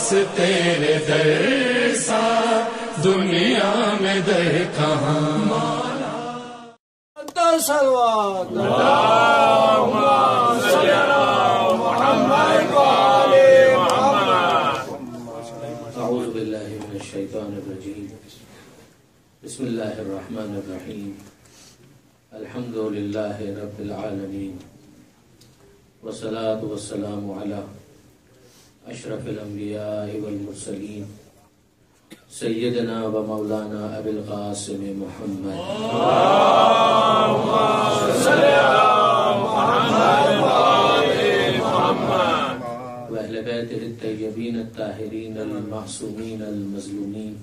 بس تیرے در سا دنیا میں در کہاں مولا صلوات اعوذ باللہ من الشیطان الرجیم بسم اللہ الرحمن الرحیم الحمد للہ رب العالمین والصلاة والسلام علی اشرف الانبیاء والمرسلین سیدنا و مولانا ابی القاسم محمد واہل بیتہ الطیبین الطاہرین المعصومین المظلومین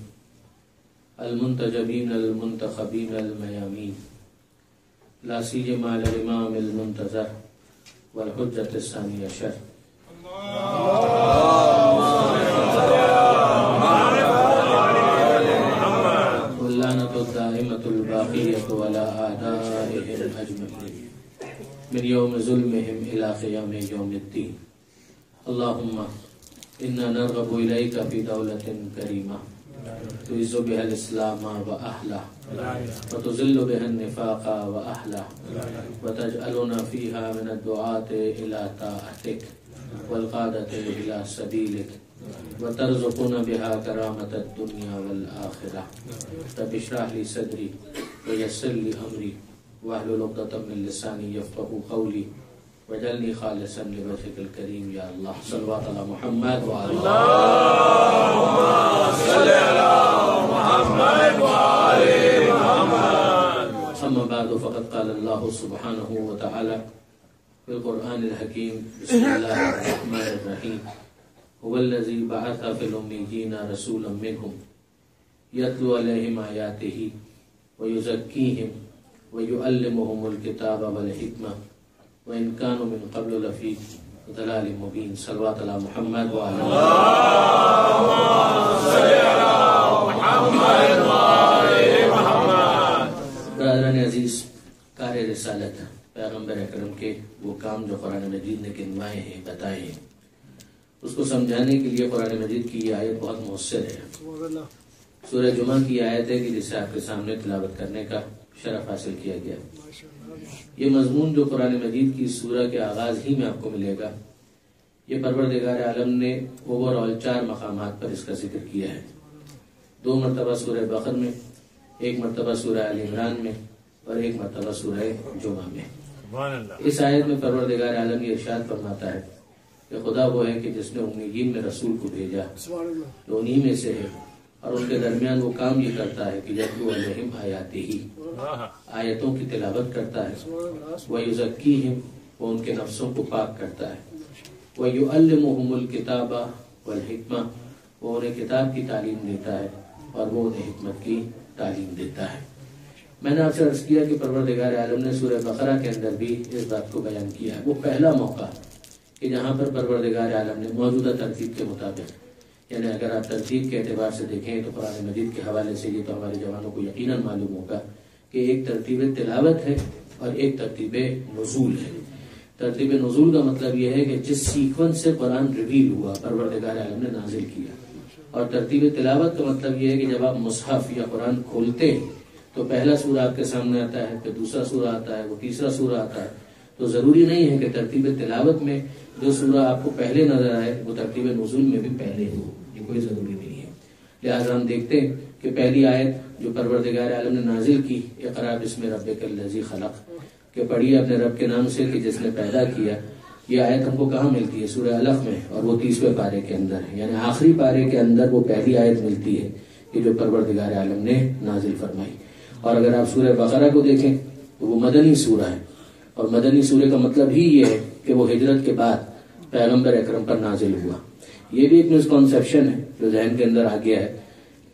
المنتجبین المنتخبین المیامین لا سیما الامام المنتظر والحجة الثانی عشر واللعنة الدائمة الباقية على أعدائهم أجمعين من يوم ظلمهم إلى قيام يوم الدين اللهم إنا نرغب إليك في دولة كريمة تعز بها الإسلام وأهله وتذل بها النفاق وأهله وتجعلنا فيها من الدعاة إلى طاعتك والقادة إلى سبيلك وترزقنا بها كرامة الدنيا والآخرة رب اشرح لي صدري ويسر لي أمري واحلل عقدة من لساني يفقهوا قولي واجعلني خالصا لوجهك الكريم يا الله صلوات على محمد وعلى اللهم صل على محمد وعلى محمد أما بعد فقد قال الله سبحانه وتعالى في القرآن الحكيم بسم الله الرحمن الرحيم هو الذي بعث في الأميين رسولا منهم يتلو عليهم آياته ويزكيهم ويعلمهم الكتاب والحكمة وإن كانوا من قبل لفي ضلال مبين صلوات على محمد وعلى اللهم صل على محمد وعلى محمد برادران عزیز کار رسالت پیغمبر اکرم کے وہ کام جو قرآن مجید نے گنوائے ہیں بتائے ہیں اس کو سمجھانے کے لیے قرآن مجید کی یہ آیت بہت مؤثر ہے سورہ جمعہ کی آیت ہے کہ جسے آپ کے سامنے تلاوت کرنے کا شرف حاصل کیا گیا یہ مضمون جو قرآن مجید کی سورہ کے آغاز ہی میں آپ کو ملے گا یہ پروردگار عالم نے اوور آل 4 مقامات پر اس کا ذکر کیا ہے 2 مرتبہ سورہ بقر میں 1 مرتبہ سورہ آل عمران میں اور 1 مرتبہ سورہ جمعہ میں اس آیت میں پروردگار عالم یہ ارشاد فرماتا ہے کہ خدا وہ ہے کہ جس نے امیین میں رسول کو بھیجا جو انہی میں سے ہے اور ان کے درمیان وہ کام یہ کرتا ہے کہ یتلو علیہم آیاتہ آیتوں کی تلاوت کرتا ہے وَيُزَكِّيهِمْ وہ ان کے نفسوں کو پاک کرتا ہے وَيُعَلِّمُهُمُ الْكِتَابَ وَالْحِكْمَةَ وہ انہیں کتاب کی تعلیم دیتا ہے اور وہ انہیں حکمت کی تعلیم دیتا ہے میں نے آپ سے عرض کیا کہ پروردگار عالم نے سورہ بقرہ کے اندر بھی اس بات کو بیان کیا ہے وہ پہلا موقع کہ جہاں پر پروردگار عالم نے موجودہ ترتیب کے مطابق یعنی اگر آپ ترتیب کے اعتبار سے دیکھیں تو قرآن مجید کے حوالے سے یہ تو ہمارے جوانوں کو یقیناً معلوم ہوگا کہ ایک ترتیب تلاوت ہے اور ایک ترتیب نزول ہے ترتیب نزول کا مطلب یہ ہے کہ جس سیکوینس سے قرآن ریویل ہوا پروردگار عالم نے نازل کیا اور ترتیب تلاوت کا مطلب یہ ہے کہ جب آپ مصحف یا قرآن کھولتے ہیں تو پہلا سورہ آپ کے سامنے آتا ہے پھر دوسرا سورہ آتا ہے وہ تیسرا سورہ آتا ہے تو ضروری نہیں ہے کہ ترتیب تلاوت میں جو سورہ آپ کو پہلے نظر آئے وہ ترتیب نزول میں بھی پہلے ہو یہ کوئی ضروری نہیں ہے لہٰذا ہم دیکھتے ہیں کہ پہلی آیت جو پروردگار عالم نے نازل کی اقرا بسم ربک الذی خلق کہ پڑھیے اپنے رب کے نام سے کہ جس نے پیدا کیا یہ آیت ہم کو کہاں ملتی ہے سورہ علق میں اور وہ 30ویں پارے کے اندر ہے یعنی آخری پارے کے اندر وہ پہلی آیت ملتی ہے کہ جو پروردگار عالم نے نازل فرمائی اور اگر آپ سورہ بقرہ کو دیکھیں تو وہ مدنی سورہ ہے اور مدنی سورہ کا مطلب ہی یہ ہے کہ وہ ہجرت کے بعد پیغمبر اکرم پر نازل ہوا یہ بھی ایک مسکنسیپشن ہے جو ذہن کے اندر آ گیا ہے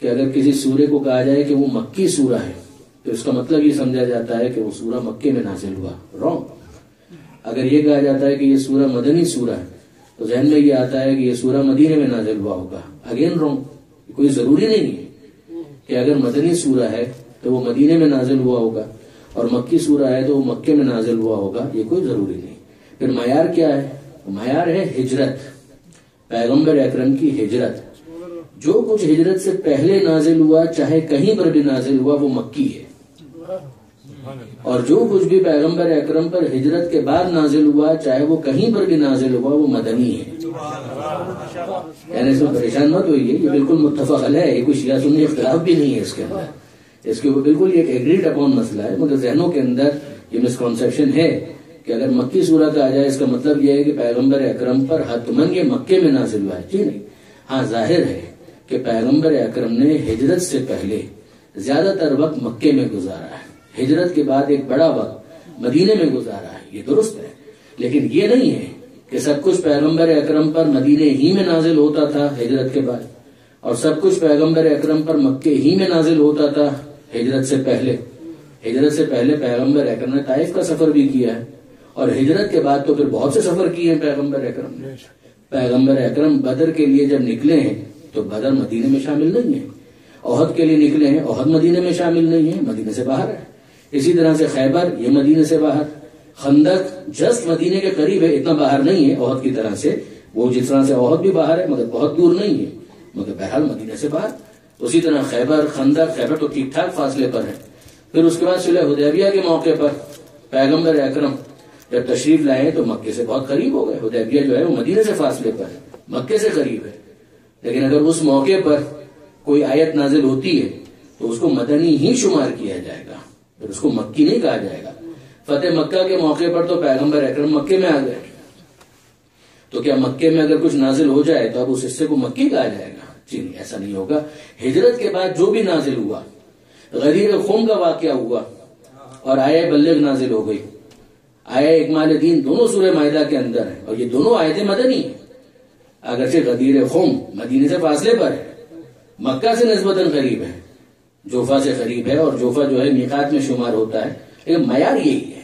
کہ اگر کسی سورے کو کہا جائے کہ وہ مکی سورہ ہے تو اس کا مطلب یہ سمجھا جاتا ہے کہ وہ سورہ مکے میں نازل ہوا رانگ اگر یہ کہا جاتا ہے کہ یہ سورہ مدنی سورہ ہے تو ذہن میں یہ آتا ہے کہ یہ سورہ مدینے میں نازل ہوا ہوگا اگین رانگ کوئی ضروری نہیں ہے کہ اگر مدنی سورہ ہے تو وہ مدینے میں نازل ہوا ہوگا اور مکی سورہ ہے تو وہ مکے میں نازل ہوا ہوگا یہ کوئی ضروری نہیں پھر معیار کیا ہے معیار ہے ہجرت پیغمبر اکرم کی ہجرت، جو کچھ ہجرت سے پہلے نازل ہوا چاہے کہیں پر بھی نازل ہوا وہ مکی ہے، اور جو کچھ بھی پیغمبر اکرم پر ہجرت کے بعد نازل ہوا چاہے وہ کہیں پر بھی نازل ہوا وہ مدنی ہے۔ یعنی اس میں پریشان مت ہوئیے، یہ بالکل متفق علیہ ہے، یہ کوئی شیعہ سنی اختلاف بھی نہیں ہے اس کے اندر، اس کے اوپر بالکل ایک ایگریڈ اپون مسئلہ ہے، مگر ذہنوں کے اندر یہ مسکنسیپشن ہے کہ اگر مکی صورت آ جائے اس کا مطلب یہ ہے کہ پیغمبر اکرم پر حتماً یہ مکے میں نازل ہوا ہے۔ جی نہیں، ہاں ظاہر ہے کہ پیغمبر اکرم نے ہجرت سے پہلے زیادہ تر وقت مکے میں گزارا ہے، ہجرت کے بعد ایک بڑا وقت مدینے میں گزارا ہے، یہ درست ہے، لیکن یہ نہیں ہے کہ سب کچھ پیغمبر اکرم پر مدینے ہی میں نازل ہوتا تھا ہجرت کے بعد، اور سب کچھ پیغمبر اکرم پر مکے ہی میں نازل ہوتا تھا ہجرت سے پہلے۔ ہجرت سے پہلے پیغمبر اکرم نے طائف کا سفر بھی کیا ہے، اور ہجرت کے بعد تو پھر بہت سے سفر کیے ہیں پیغمبر اکرم نے۔ پیغمبر اکرم بدر کے لیے جب نکلے ہیں تو بدر مدینے میں شامل نہیں ہے، احد کے لیے نکلے ہیں، احد مدینے میں شامل نہیں ہے، مدینے سے باہر ہے۔ اسی طرح سے خیبر، یہ مدینے سے باہر، خندق جسٹ مدینے کے قریب ہے، اتنا باہر نہیں ہے احد کی طرح سے، وہ جس طرح سے احد بھی باہر ہے مگر بہت دور نہیں ہے، مگر بہرحال مدینے سے باہر۔ اسی طرح خیبر، خندق، خیبر تو ٹھیک ٹھاک فاصلے پر ہے۔ پھر اس کے بعد صلح حدیبیہ کے موقع پر پیغمبر اکرم جب تشریف لائے تو مکے سے بہت قریب ہو گئے، حدیبیہ جو ہے وہ مدینے سے فاصلے پر ہے، مکے سے قریب ہے، لیکن اگر اس موقع پر کوئی آیت نازل ہوتی ہے تو اس کو مدنی ہی شمار کیا جائے گا، پھر اس کو مکی نہیں کہا جائے گا۔ فتح مکہ کے موقع پر تو پیغمبر اکرم مکے میں آ گئے، تو کیا مکے میں اگر کچھ نازل ہو جائے تو اب اس حصے کو مکی کہا جائے گا؟ جی نہیں، ایسا نہیں ہوگا۔ ہجرت کے بعد جو بھی نازل ہوا، غدیر خم کا واقعہ ہوا اور آیہ بلغ نازل ہو گئی، آیہ اکمال دین، دونوں سورہ مائدہ کے اندر ہیں، اور یہ دونوں آیتیں مدنی ہیں۔ اگرچہ غدیر خم مدینے سے فاصلے پر ہے، مکہ سے نسبتاً قریب ہے، جوفا سے قریب ہے، اور جوفا جو ہے میقات میں شمار ہوتا ہے، لیکن معیار یہی ہے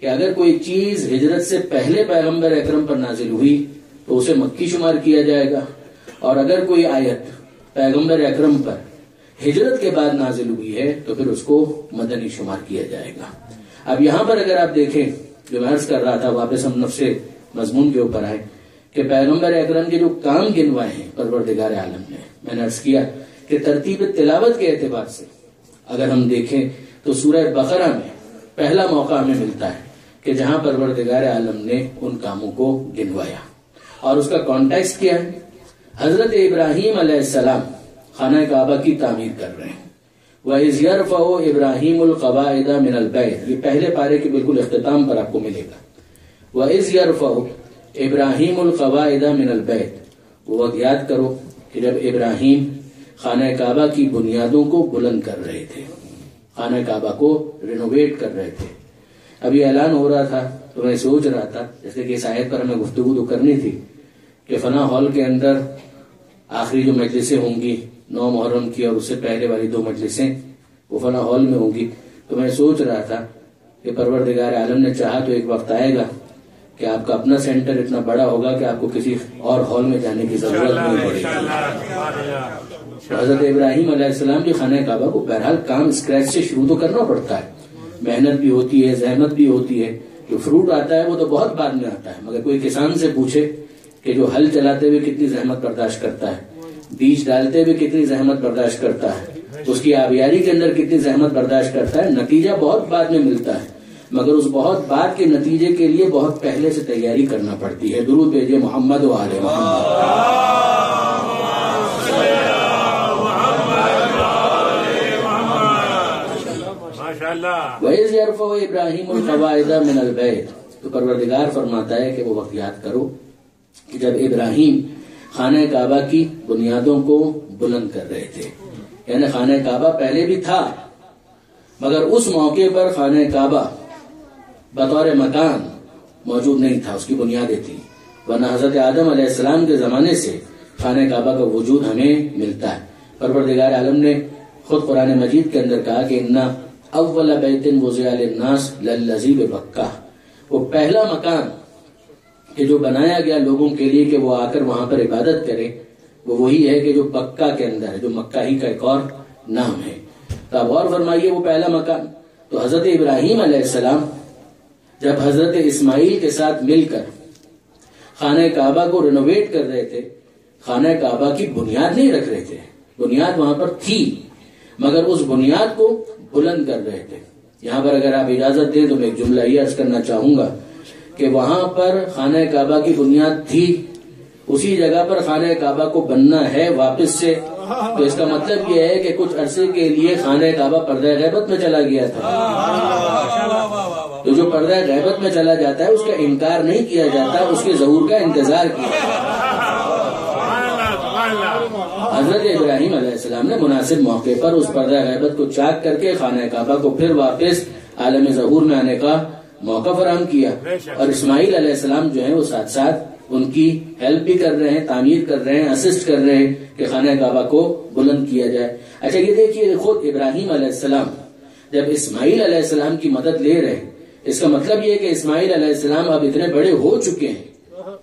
کہ اگر کوئی چیز ہجرت سے پہلے پیغمبر اکرم پر نازل ہوئی تو اسے مکی شمار کیا جائے گا، اور اگر کوئی آیت پیغمبر اکرم پر ہجرت کے بعد نازل ہوئی ہے تو پھر اس کو مدنی شمار کیا جائے گا۔ اب یہاں پر اگر آپ دیکھیں، جو میں عرض کر رہا تھا، واپس ہم نفس مضمون کے اوپر آئے کہ پیغمبر اکرم کے جو کام گنوائے ہیں پروردگار عالم نے، میں نے عرض کیا کہ ترتیب تلاوت کے اعتبار سے اگر ہم دیکھیں تو سورہ بقرہ میں پہلا موقع ہمیں ملتا ہے کہ جہاں پروردگار عالم نے ان کاموں کو گنوایا، اور اس کا کانٹیکسٹ کیا ہے؟ حضرت ابراہیم علیہ السلام خانہ کعبہ کی تعمیر کر رہے ہیں۔ وَإِذْ يَرْفَعُ إِبْرَاهِيمُ الْقَوَاعِدَ مِنَ الْبَيْتِ، یہ پہلے پارے کے بالکل اختتام پر آپ کو ملے گا۔ وَإِذْ يَرْفَعُ إِبْرَاهِيمُ الْقَوَاعِدَ مِنَ الْبَيْتِ، وہ وقت یاد کرو کہ جب ابراہیم خانہ کعبہ کی بنیادوں کو بلند کر رہے تھے، خانہ کعبہ کو رینوویٹ کر رہے تھے۔ ابھی اعلان ہو رہا تھا تو میں سوچ رہا تھا، جیسے کہ اس آیت پر ہمیں گفتگو تو کرنی تھی، کہ فلاں ہال کے اندر آخری جو مجلسیں ہوں گی 9 محرم کی اور اس سے پہلے والی 2 مجلسیں وہ فلاں ہال میں ہوں گی، تو میں سوچ رہا تھا کہ پروردگار عالم نے چاہا تو ایک وقت آئے گا کہ آپ کا اپنا سینٹر اتنا بڑا ہوگا کہ آپ کو کسی اور ہال میں جانے کی ضرورت نہیں پڑے گی۔ حضرت ابراہیم علیہ السلام کی خانہ کعبہ کو بہرحال کام اسکریچ سے شروع تو کرنا پڑتا ہے، محنت بھی ہوتی ہے، زحمت بھی ہوتی ہے، جو فروٹ آتا ہے وہ تو بہت بعد میں آتا ہے، مگر کوئی کسان سے پوچھے کہ جو ہل چلاتے ہوئے کتنی زحمت برداشت کرتا ہے، بیج ڈالتے ہوئے کتنی زحمت برداشت کرتا ہے، اس کی آبیاری کے اندر کتنی زحمت برداشت کرتا ہے، نتیجہ بہت بعد میں ملتا ہے، مگر اس بہت بعد کے نتیجے کے لیے بہت پہلے سے تیاری کرنا پڑتی ہے۔ درود بھیجئے محمد و آل محمد۔ وَإِذْ يَرْفَعُ إِبْرَاهِيمُ الْقَوَاعِدَ مِنَ الْبَيْتِ، تو پروردگار فرماتا ہے کہ وہ وقت یاد کرو کہ جب ابراہیم خانہ کعبہ کی بنیادوں کو بلند کر رہے تھے، یعنی خانہ کعبہ پہلے بھی تھا مگر اس موقع پر خانہ کعبہ بطور مکان موجود نہیں تھا، اس کی بنیادیں تھیں، ورنہ حضرت آدم علیہ السلام کے زمانے سے خانہ کعبہ کا وجود ہمیں ملتا ہے۔ پروردگار عالم نے خود قرآن مجید کے اندر کہا کہ اِنَّ اول بیت وضع للناس للذی ببکہ، وہ پہلا مکان کہ جو بنایا گیا لوگوں کے لیے کہ وہ آ کر وہاں پر عبادت کرے، وہ وہی ہے کہ جو بکہ کے اندر ہے، جو مکہ ہی کا ایک اور نام ہے۔ تو آپ غور فرمائیے، وہ پہلا مکان تو حضرت ابراہیم علیہ السلام جب حضرت اسماعیل کے ساتھ مل کر خانہ کعبہ کو رینوویٹ کر رہے تھے خانہ کعبہ کی بنیاد نہیں رکھ رہے تھے، بنیاد وہاں پر تھی مگر اس بنیاد کو بلند کر رہے تھے. یہاں پر اگر آپ اجازت دیں تو میں ایک جملہ یہ عرض کرنا چاہوں گا کہ وہاں پر خانہ کعبہ کی بنیاد تھی، اسی جگہ پر خانہ کعبہ کو بننا ہے واپس سے، تو اس کا مطلب یہ ہے کہ کچھ عرصے کے لیے خانہ کعبہ پردہ غیبت میں چلا گیا تھا. تو جو پردہ غیبت میں چلا جاتا ہے اس کا انکار نہیں کیا جاتا، اس کے ظہور کا انتظار کیا جاتا. حضرت ابراہیم علیہ السلام نے مناسب موقع پر اس پردہ غیبت کو چاک کر کے خانہ کعبہ کو پھر واپس عالم ظہور میں آنے کا موقع فراہم کیا، اور اسماعیل علیہ السلام جو ہیں وہ ساتھ ساتھ ان کی ہیلپ بھی کر رہے ہیں، تعمیر کر رہے ہیں، اسسٹ کر رہے ہیں کہ خانہ کعبہ کو بلند کیا جائے. اچھا یہ دیکھیے، خود ابراہیم علیہ السلام جب اسماعیل علیہ السلام کی مدد لے رہے ہیں، اس کا مطلب یہ کہ اسماعیل علیہ السلام اب اتنے بڑے ہو چکے ہیں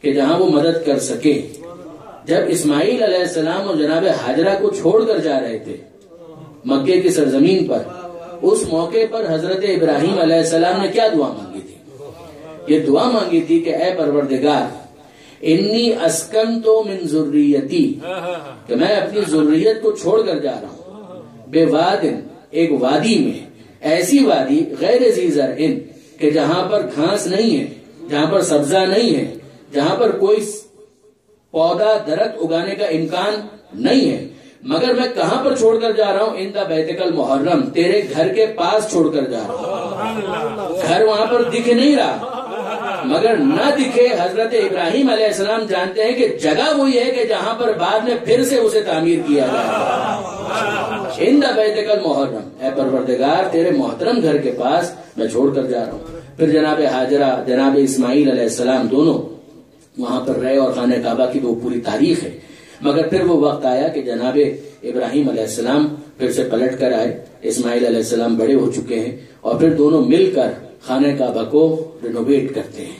کہ جہاں وہ مدد کر سکے. جب اسماعیل علیہ السلام اور جناب ہاجرہ کو چھوڑ کر جا رہے تھے مکے کی سرزمین پر، اس موقع پر حضرت ابراہیم علیہ السلام نے کیا دعا مانگی تھی؟ یہ دعا مانگی تھی کہ اے پروردگار، انی اسکنتو من ذریتی، کہ میں اپنی ذریت کو چھوڑ کر جا رہا ہوں، بے وادن، ایک وادی میں، ایسی وادی غیر ذی زرع، کہ جہاں پر گھاس نہیں ہے، جہاں پر سبزہ نہیں ہے، جہاں پر کوئی پودا درخت اگانے کا امکان نہیں ہے، مگر میں کہاں پر چھوڑ کر جا رہا ہوں؟ عند بیتک المحرم، تیرے گھر کے پاس چھوڑ کر جا رہا ہوں. گھر وہاں پر دکھ نہیں رہا، مگر نہ دکھے، حضرت ابراہیم علیہ السلام جانتے ہیں کہ جگہ وہی ہے کہ جہاں پر بعد میں پھر سے اسے تعمیر کیا جائے. عند بیتک المحرم، اے پروردگار تیرے محترم گھر کے پاس میں چھوڑ کر جا رہا ہوں. پھر جناب ہاجرہ، جناب اسماعیل علیہ السلام دونوں وہاں پر رہے، اور خانہ کعبہ کی تو پوری تاریخ ہے. مگر پھر وہ وقت آیا کہ جناب ابراہیم علیہ السلام پھر سے پلٹ کر آئے، اسماعیل علیہ السلام بڑے ہو چکے ہیں، اور پھر دونوں مل کر خانہ کعبہ کو رینوویٹ کرتے ہیں.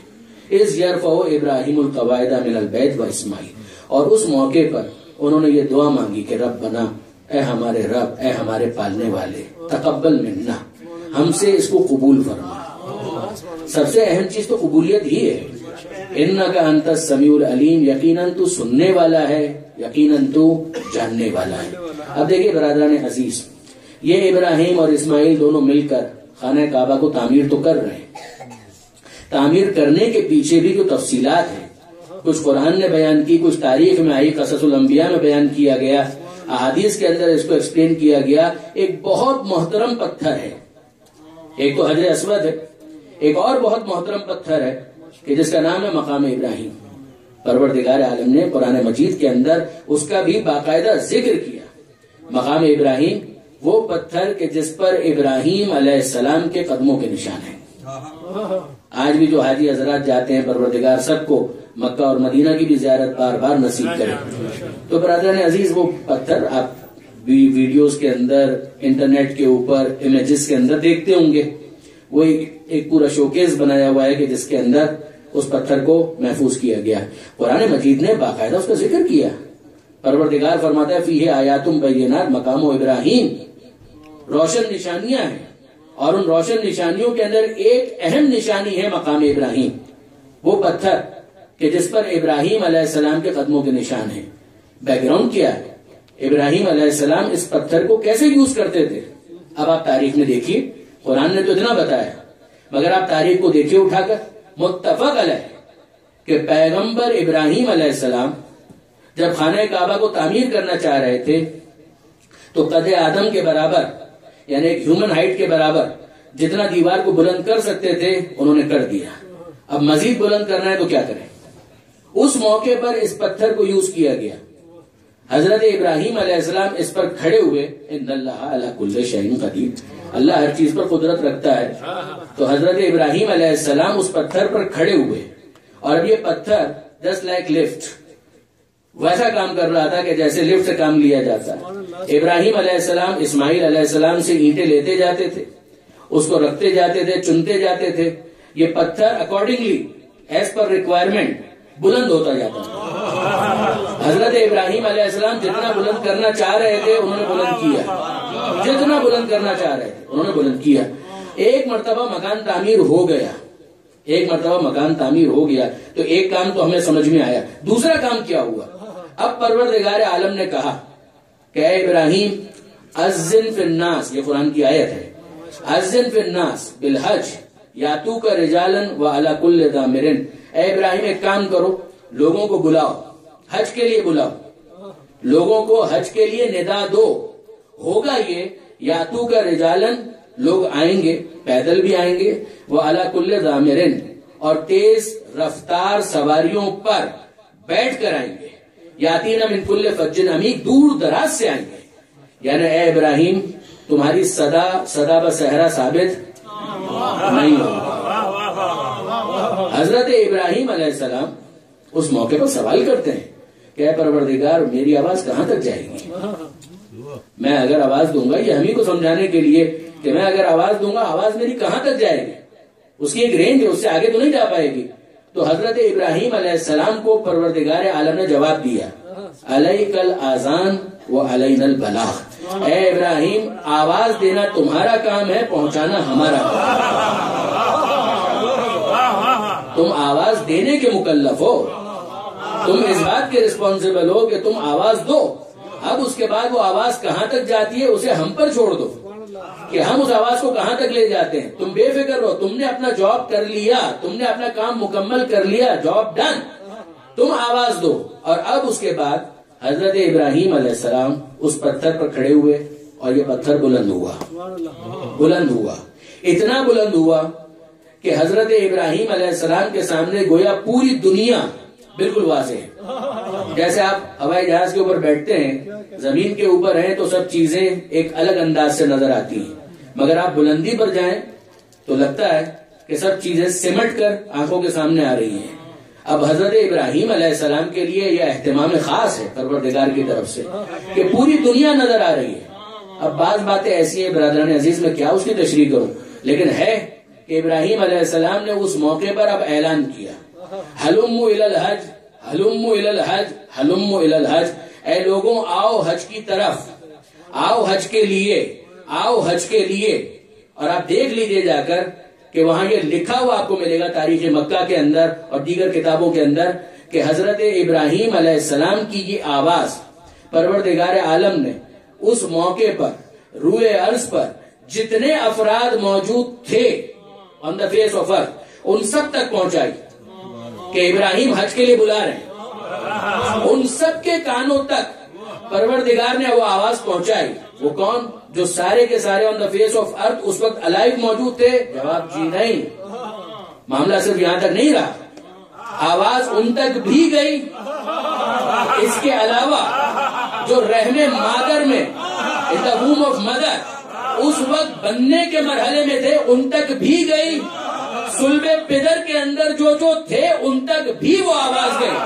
اذ یرفع ابراہیم القواعد من البیت و اسماعیل، اور اس موقع پر انہوں نے یہ دعا مانگی کہ رب بنا، اے ہمارے رب، اے ہمارے پالنے والے، تقبل منا، ہم سے اس کو قبول فرما. سب سے اہم چیز تو قبولیت ہی ہے. انک انت السمیع العلیم، یقیناً تو سننے والا ہے، یقیناً تو جاننے والا ہے. اب دیکھیے برادران عزیز، یہ ابراہیم اور اسماعیل دونوں مل کر خانہ کعبہ کو تعمیر تو کر رہے ہیں. تعمیر کرنے کے پیچھے بھی جو تفصیلات ہیں، کچھ قرآن نے بیان کی، کچھ تاریخ میں آئی، قصص الانبیاء میں بیان کیا گیا، احادیث کے اندر اس کو ایکسپلین کیا گیا. ایک بہت محترم پتھر ہے، ایک تو حجر اسود ہے، ایک اور بہت محترم پتھر ہے کہ جس کا نام ہے مقام ابراہیم. پروردگار عالم نے قرآن مجید کے اندر اس کا بھی باقاعدہ ذکر کیا. مقام ابراہیم وہ پتھر کہ جس پر ابراہیم علیہ السلام کے قدموں کے نشان ہیں. آج بھی جو حاجی حضرات جاتے ہیں، پروردگار سب کو مکہ اور مدینہ کی بھی زیارت بار بار نصیب کرے. تو برادران عزیز، وہ پتھر آپ بھی ویڈیوز کے اندر، انٹرنیٹ کے اوپر، امیجز کے اندر دیکھتے ہوں گے. وہ ایک پورا شوکیس بنایا ہوا ہے کہ جس کے اندر اس پتھر کو محفوظ کیا گیا ہے. قرآن مجید نے باقاعدہ اس کا ذکر کیا. پروردگار فرماتا ہے فیہ آیات بینات مقام و ابراہیم، روشن نشانیاں ہیں، اور ان روشن نشانیوں کے اندر ایک اہم نشانی ہے مقام ابراہیم، وہ پتھر کہ جس پر ابراہیم علیہ السلام کے قدموں کے نشان ہیں. بیک گراؤنڈ کیا ہے؟ ابراہیم علیہ السلام اس پتھر کو کیسے یوز کرتے تھے؟ اب آپ تاریخ میں دیکھیے، قرآن نے تو اتنا بتایا، مگر آپ تاریخ کو دیکھیے اٹھا کر. متفق علیہ کہ پیغمبر ابراہیم علیہ السلام جب خانہ کعبہ کو تعمیر کرنا چاہ رہے تھے تو قد آدم کے برابر، یعنی ایک ہیومن ہائٹ کے برابر جتنا دیوار کو بلند کر سکتے تھے انہوں نے کر دیا. اب مزید بلند کرنا ہے تو کیا کریں؟ اس موقع پر اس پتھر کو یوز کیا گیا. حضرت ابراہیم علیہ السلام اس پر کھڑے ہوئے. ان اللہ علی کل شیء قدیر، اللہ ہر چیز پر قدرت رکھتا ہے. تو حضرت ابراہیم علیہ السلام اس پتھر پر کھڑے ہوئے، اور اب یہ پتھر جسٹ لائک لفٹ ویسا کام کر رہا تھا کہ جیسے لفٹ سے کام لیا جاتا ہے. ابراہیم علیہ السلام اسماعیل علیہ السلام سے اینٹیں لیتے جاتے تھے، اس کو رکھتے جاتے تھے، چنتے جاتے تھے. یہ پتھر اکارڈنگلی ایز پر ریکوائرمنٹ بلند ہوتا جاتا تھا. حضرت ابراہیم علیہ السلام جتنا بلند کرنا چاہ رہے تھے انہوں نے بلند کیا، جتنا بلند کرنا چاہ رہے تھے انہوں نے بلند کیا. ایک مرتبہ مکان تعمیر ہو گیا، ایک مرتبہ مکان تعمیر ہو گیا تو ایک کام تو ہمیں سمجھ میں آیا. دوسرا کام کیا ہوا؟ اب پروردگار عالم نے کہا کہ اے ابراہیم اذن فی الناس، یہ قرآن کی آیت ہے، اذن فی الناس بالحج یاتوک رجالا وعلی کل ضامر، اے ابراہیم ایک کام کرو، لوگوں کو بلاؤ، حج کے لیے بلاؤ، لوگوں کو حج کے لیے ندا دو، ہوگا یہ یاتوک رجالا، لوگ آئیں گے، پیدل بھی آئیں گے، وعلی کل ضامر، اور تیز رفتار سواریوں پر بیٹھ کر آئیں گے، یاتین من کل فج عمیق، دور دراز سے آئیں گے، یعنی اے ابراہیم تمہاری صدا بصحرا ثابت نہیں ہوگا۔ حضرت ابراہیم علیہ السلام اس موقع پر سوال کرتے ہیں کہ اے پروردگار میری آواز کہاں تک جائے گی؟ میں اگر آواز دوں گا، یہ ہم ہی کو سمجھانے کے لیے کہ میں اگر آواز دوں گا آواز میری کہاں تک جائے گی، اس کی ایک رینج ہے، اس سے آگے تو نہیں جا پائے گی۔ تو حضرت ابراہیم علیہ السلام کو پروردگار عالم نے جواب دیا علیک الاذان وعلینا البلاغ، اے ابراہیم آواز دینا تمہارا کام ہے، پہنچانا ہمارا کام، تم آواز دینے کے مکلف ہو، تم اس بات کے رسپانسبل ہو کہ تم آواز دو، اب اس کے بعد وہ آواز کہاں تک جاتی ہے اسے ہم پر چھوڑ دو کہ ہم اس آواز کو کہاں تک لے جاتے ہیں، تم بے فکر ہو، تم نے اپنا جاب کر لیا، تم نے اپنا کام مکمل کر لیا، جاب ڈن، تم آواز دو۔ اور اب اس کے بعد حضرت ابراہیم علیہ السلام اس پتھر پر کھڑے ہوئے اور یہ پتھر بلند ہوا، اتنا بلند ہوا کہ حضرت ابراہیم علیہ السلام کے سامنے گویا پوری دنیا بالکل واضح ہے۔ جیسے آپ ہوائی جہاز کے اوپر بیٹھتے ہیں، زمین کے اوپر ہیں تو سب چیزیں ایک الگ انداز سے نظر آتی ہیں، مگر آپ بلندی پر جائیں تو لگتا ہے کہ سب چیزیں سمٹ کر آنکھوں کے سامنے آ رہی ہیں۔ اب حضرت ابراہیم علیہ السلام کے لیے یہ اہتمام خاص ہے پروردگار کی طرف سے کہ پوری دنیا نظر آ رہی ہے۔ اب بعض باتیں ایسی ہیں برادران عزیز میں کیا اس کی تشریح کروں، لیکن ہے کہ ابراہیم علیہ السلام نے اس موقع پر اب اعلان کیا ہلموا الی الحج، ہلموا الی الحج، ہلموا الی الحج، اے لوگوں آؤ حج کی طرف، آؤ حج کے لیے، آؤ حج کے لیے۔ اور آپ دیکھ لیجئے جا کر کہ وہاں یہ لکھا ہوا آپ کو ملے گا تاریخ مکہ کے اندر اور دیگر کتابوں کے اندر کہ حضرت ابراہیم علیہ السلام کی یہ آواز پروردگار عالم نے اس موقع پر روئے ارض پر جتنے افراد موجود تھے آن دا فیس آف ارتھ ان سب تک پہنچائی کہ ابراہیم حج کے لیے بلا رہے ہیں، ان سب کے کانوں تک پروردگار نے وہ آواز پہنچائی۔ وہ کون؟ جو سارے کے سارے آن دا فیس آف ارتھ اس وقت الائیو موجود تھے؟ جواب جی نہیں۔ معاملہ صرف یہاں تک نہیں رہا، آواز ان تک بھی گئی، اس کے علاوہ جو رحم مادر میں in the womb of mother اس وقت بننے کے مرحلے میں تھے ان تک بھی گئی، صلب پدر کے اندر جو تھے ان تک بھی وہ آواز گئی۔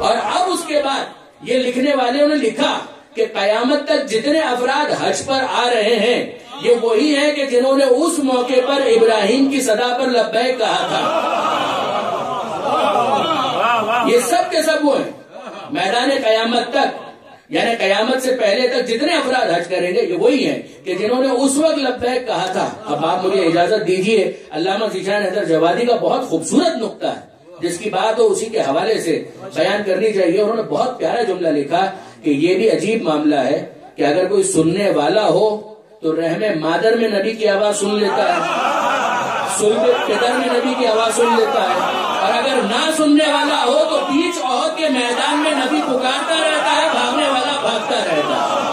اور اب اس کے بعد یہ لکھنے والوں نے لکھا کہ قیامت تک جتنے افراد حج پر آ رہے ہیں یہ وہی ہیں کہ جنہوں نے اس موقع پر ابراہیم کی صدا پر لبیک کہا تھا۔ یہ سب کے سب وہ ہیں میدان قیامت تک، یعنی قیامت سے پہلے تک جتنے افراد حج کریں گے یہ وہی ہیں کہ جنہوں نے اس وقت لبیک کہا تھا۔ اب آپ مجھے اجازت دیجئے، علامہ ذیشان حیدر جوادی کا بہت خوبصورت نقطہ ہے جس کی بات ہو اسی کے حوالے سے بیان کرنی چاہیے۔ انہوں نے بہت پیارا جملہ لکھا کہ یہ بھی عجیب معاملہ ہے کہ اگر کوئی سننے والا ہو تو رحم مادر میں نبی کی آواز سن لیتا ہے، صلب پدر میں نبی کی آواز سن لیتا ہے، اور اگر نہ سننے والا ہو تو بیچ احد کے میدان میں نبی پکارتا رہتا ہے، بھاگنے والا بھاگتا رہتا ہے۔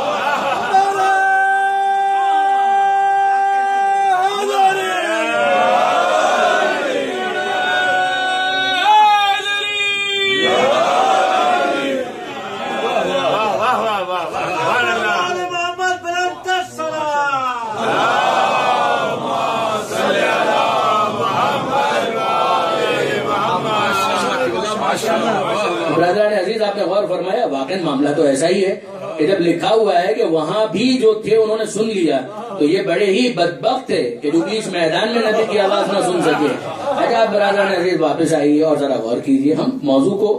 برادران عزیز آپ نے غور فرمایا، واقعی معاملہ تو ایسا ہی ہے کہ جب لکھا ہوا ہے کہ وہاں بھی جو تھے انہوں نے سن لیا تو یہ بڑے ہی بدبخت تھے کہ جو بیچ میدان میں نبی کی آواز نہ سن سکے۔ اچھا آپ برادران عزیز واپس آئیے اور ذرا غور کیجیے، ہم موضوع کو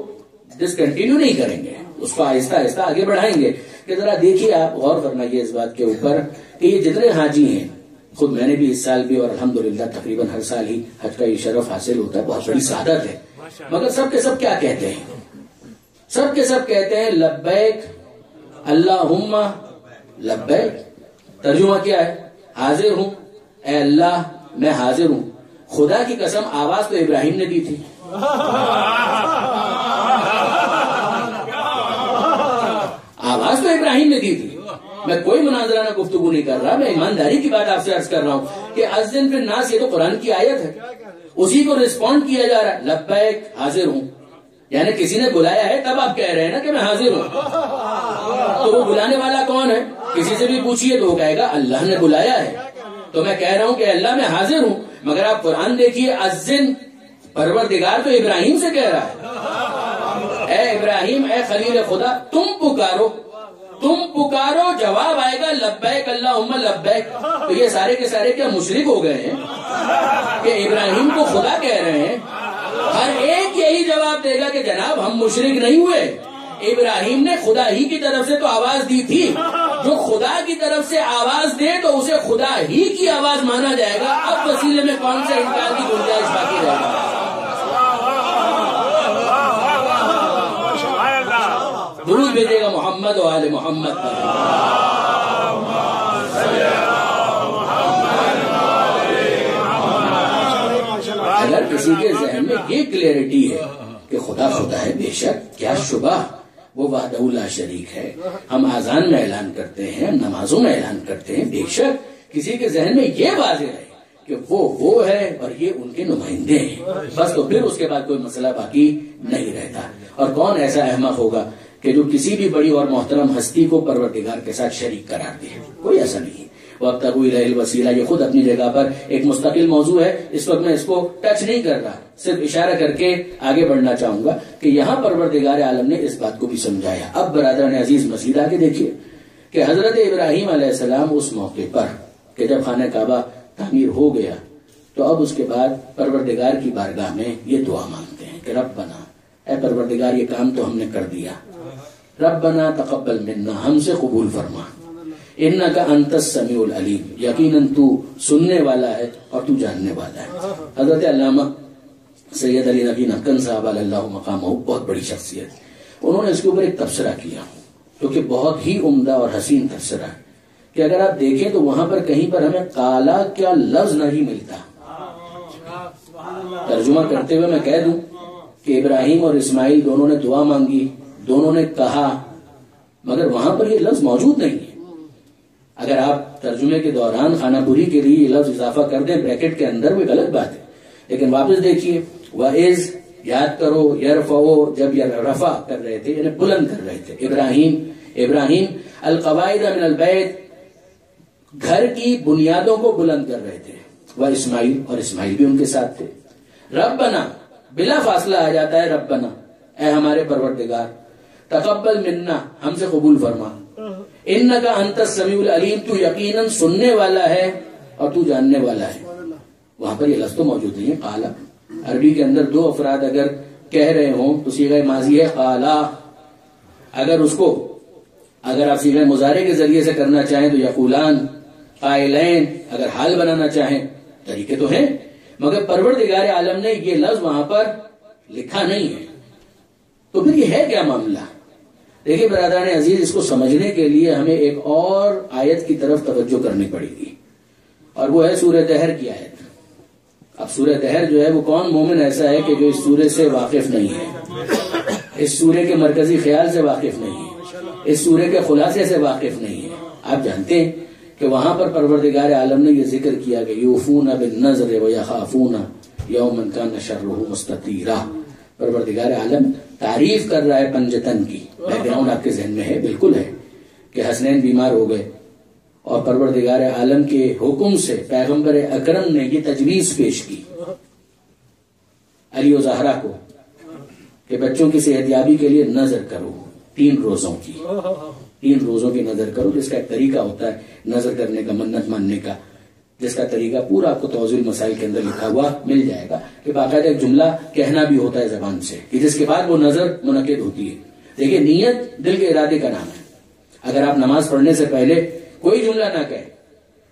ڈسکنٹینیو نہیں کریں گے، اس کو آہستہ آہستہ آگے بڑھائیں گے کہ ذرا دیکھیے آپ غور فرمائیے اس بات کے اوپر کہ یہ جتنے حاجی ہیں، خود میں نے بھی اس سال بھی اور الحمدللہ تقریباً ہر سال ہی حج کا یہ شرف حاصل ہوتا ہے، بہت بڑی سعادت ہے، مگر سب کے سب کیا کہتے ہیں؟ سب کے سب کہتے ہیں لبیک اللہم لبیک. ترجمہ کیا ہے؟ حاضر ہوں اے اللہ میں حاضر ہوں. خدا کی قسم آواز تو ابراہیم نے دی تھی. آواز تو ابراہیم نے دی تھی. میں کوئی مناظرانہ گفتگو نہیں کر رہا, میں ایمانداری کی بات آپ سے عرض کر رہا ہوں کہ اذن فی الناس یہ تو قرآن کی آیت ہے, اسی کو رسپونڈ کیا جا رہا ہے. لبیک حاضر ہوں, یعنی کسی نے بلایا ہے تب آپ کہہ رہے ہیں نا کہ میں حاضر ہوں. تو وہ بلانے والا کون ہے؟ کسی سے بھی پوچھئے تو وہ کہے گا اللہ نے بلایا ہے. تو میں کہہ رہا ہوں کہ اللہ میں حاضر ہوں, مگر آپ قرآن دیکھیے, اذن پروردگار تو ابراہیم سے کہہ رہا ہے, اے ابراہیم اے خلیل خدا تم پکارو, تم پکارو, جواب آئے گا لبیک اللہم لبیک. تو یہ سارے کے سارے کیا مشرک ہو گئے ہیں کہ ابراہیم کو خدا کہہ رہے ہیں؟ ہر ایک یہی جواب دے گا کہ جناب ہم مشرک نہیں ہوئے, ابراہیم نے خدا ہی کی طرف سے تو آواز دی تھی. جو خدا کی طرف سے آواز دے تو اسے خدا ہی کی آواز مانا جائے گا. اب وسیلے میں کون سے انکار کی گنجائش باقی رہے گا؟ درود بھیجے گا محمد و آل محمد پر. اگر کسی کے ذہن میں یہ کلیئرٹی ہے کہ خدا خدا ہے, بے شک کیا شبہ, وہ وحدہ لا شریک ہے. ہم اذان میں اعلان کرتے ہیں, نمازوں میں اعلان کرتے ہیں, بے شک کسی کے ذہن میں یہ واضح ہے کہ وہ ہے اور یہ ان کے نمائندے ہیں, بس تو پھر اس کے بعد کوئی مسئلہ باقی نہیں رہتا. اور کون ایسا احمق ہوگا کہ جو کسی بھی بڑی اور محترم ہستی کو پروردگار کے ساتھ شریک قرار دے؟ کوئی ایسا نہیں. وَابْتَغُوا إِلَيْهِ الْوَسِيلَةَ یہ خود اپنی جگہ پر ایک مستقل موضوع ہے, اس وقت میں اس کو ٹچ نہیں کر رہا, صرف اشارہ کر کے آگے بڑھنا چاہوں گا کہ یہاں پروردگار عالم نے اس بات کو بھی سمجھایا. اب برادران عزیز مزید آگے دیکھیے کہ حضرت ابراہیم علیہ السلام اس موقع پر کہ جب خانہ کعبہ تعمیر ہو گیا تو اب اس کے بعد پروردگار کی بارگاہ میں یہ دعا مانگتے ہیں کہ ربنا, اے پروردگار یہ کام تو ہم نے کر دیا, ربنا تقبل منا, ہم سے قبول فرما, انکا انت السمیع العلیم, یقیناً تو سننے والا ہے اور تو جاننے والا ہے. حضرت علامہ سید علی نقی نقن صاحب علیہ اللہ مقامہ, بہت بڑی شخصیت, انہوں نے اس کے اوپر ایک تبصرہ کیا جو کہ بہت ہی عمدہ اور حسین تبصرہ ہے کہ اگر آپ دیکھیں تو وہاں پر کہیں پر ہمیں قالا کیا لفظ نہیں ملتا. ترجمہ کرتے ہوئے میں کہہ دوں کہ ابراہیم اور اسماعیل دونوں نے دعا مانگی, دونوں نے کہا, مگر وہاں پر یہ لفظ موجود نہیں ہے. اگر آپ ترجمے کے دوران خانہ پوری کے لیے یہ لفظ اضافہ کر دیں بریکٹ کے اندر, وہ غلط بات ہے. لیکن واپس دیکھیے, وَإِذْ یاد کرو, یرفعو جب رفع کر رہے تھے یعنی بلند کر رہے تھے, ابراہیم القواعد من البیت گھر کی بنیادوں کو بلند کر رہے تھے, وہ اسماعیل اور اسماعیل بھی ان کے ساتھ تھے. ربنا بلا فاصلہ آ جاتا ہے ربنا, اے ہمارے پروردگار, تقبل منا, ہم سے قبول فرما, انکا انت السمیع العلیم, تو یقیناً سننے والا ہے اور تو جاننے والا ہے. وہاں پر یہ لفظ تو موجود نہیں ہے قالا. عربی کے اندر دو افراد اگر کہہ رہے ہوں تو صیغہ ماضی ہے قالا. اگر آپ صیغہ مضارع کے ذریعے سے کرنا چاہیں تو یقولان, قائلین, اگر حال بنانا چاہیں طریقے تو ہیں, مگر پروردگار عالم نے یہ لفظ وہاں پر لکھا نہیں ہے. تو پھر یہ ہے کیا معاملہ؟ دیکھیے برادران عزیز, اس کو سمجھنے کے لیے ہمیں ایک اور آیت کی طرف توجہ کرنی پڑے گی, اور وہ ہے سورہ دہر کی آیت. اب سورہ دہر جو ہے وہ کون مومن ایسا ہے کہ جو اس سورے سے واقف نہیں ہے, اس سورے کے مرکزی خیال سے واقف نہیں ہے, اس سورے کے خلاصے سے واقف نہیں ہے. آپ جانتے ہیں کہ وہاں پر پروردگار عالم نے یہ ذکر کیا کہ یوفون بالنذر ویخافون یوما کان شرہ مستطیرا. پروردگار عالم تعریف کر رہا ہے پنجتن کی. بیک گراؤنڈ آپ کے ذہن میں ہے, بالکل ہے, کہ حسنین بیمار ہو گئے اور پروردگار عالم کے حکم سے پیغمبر اکرم نے یہ تجویز پیش کی علی و زہرا کو کہ بچوں کی صحت یابی کے لیے نظر کرو, 3 روزوں کی نظر کرو, جس کا ایک طریقہ ہوتا ہے نظر کرنے کا, منت ماننے کا, جس کا طریقہ پورا آپ کو توضیح المسائل کے اندر لکھا ہوا مل جائے گا کہ باقاعدہ ایک جملہ کہنا بھی ہوتا ہے زبان سے کہ جس کے بعد وہ نظر منعقد ہوتی ہے. دیکھیے نیت دل کے ارادے کا نام ہے. اگر آپ نماز پڑھنے سے پہلے کوئی جملہ نہ کہے,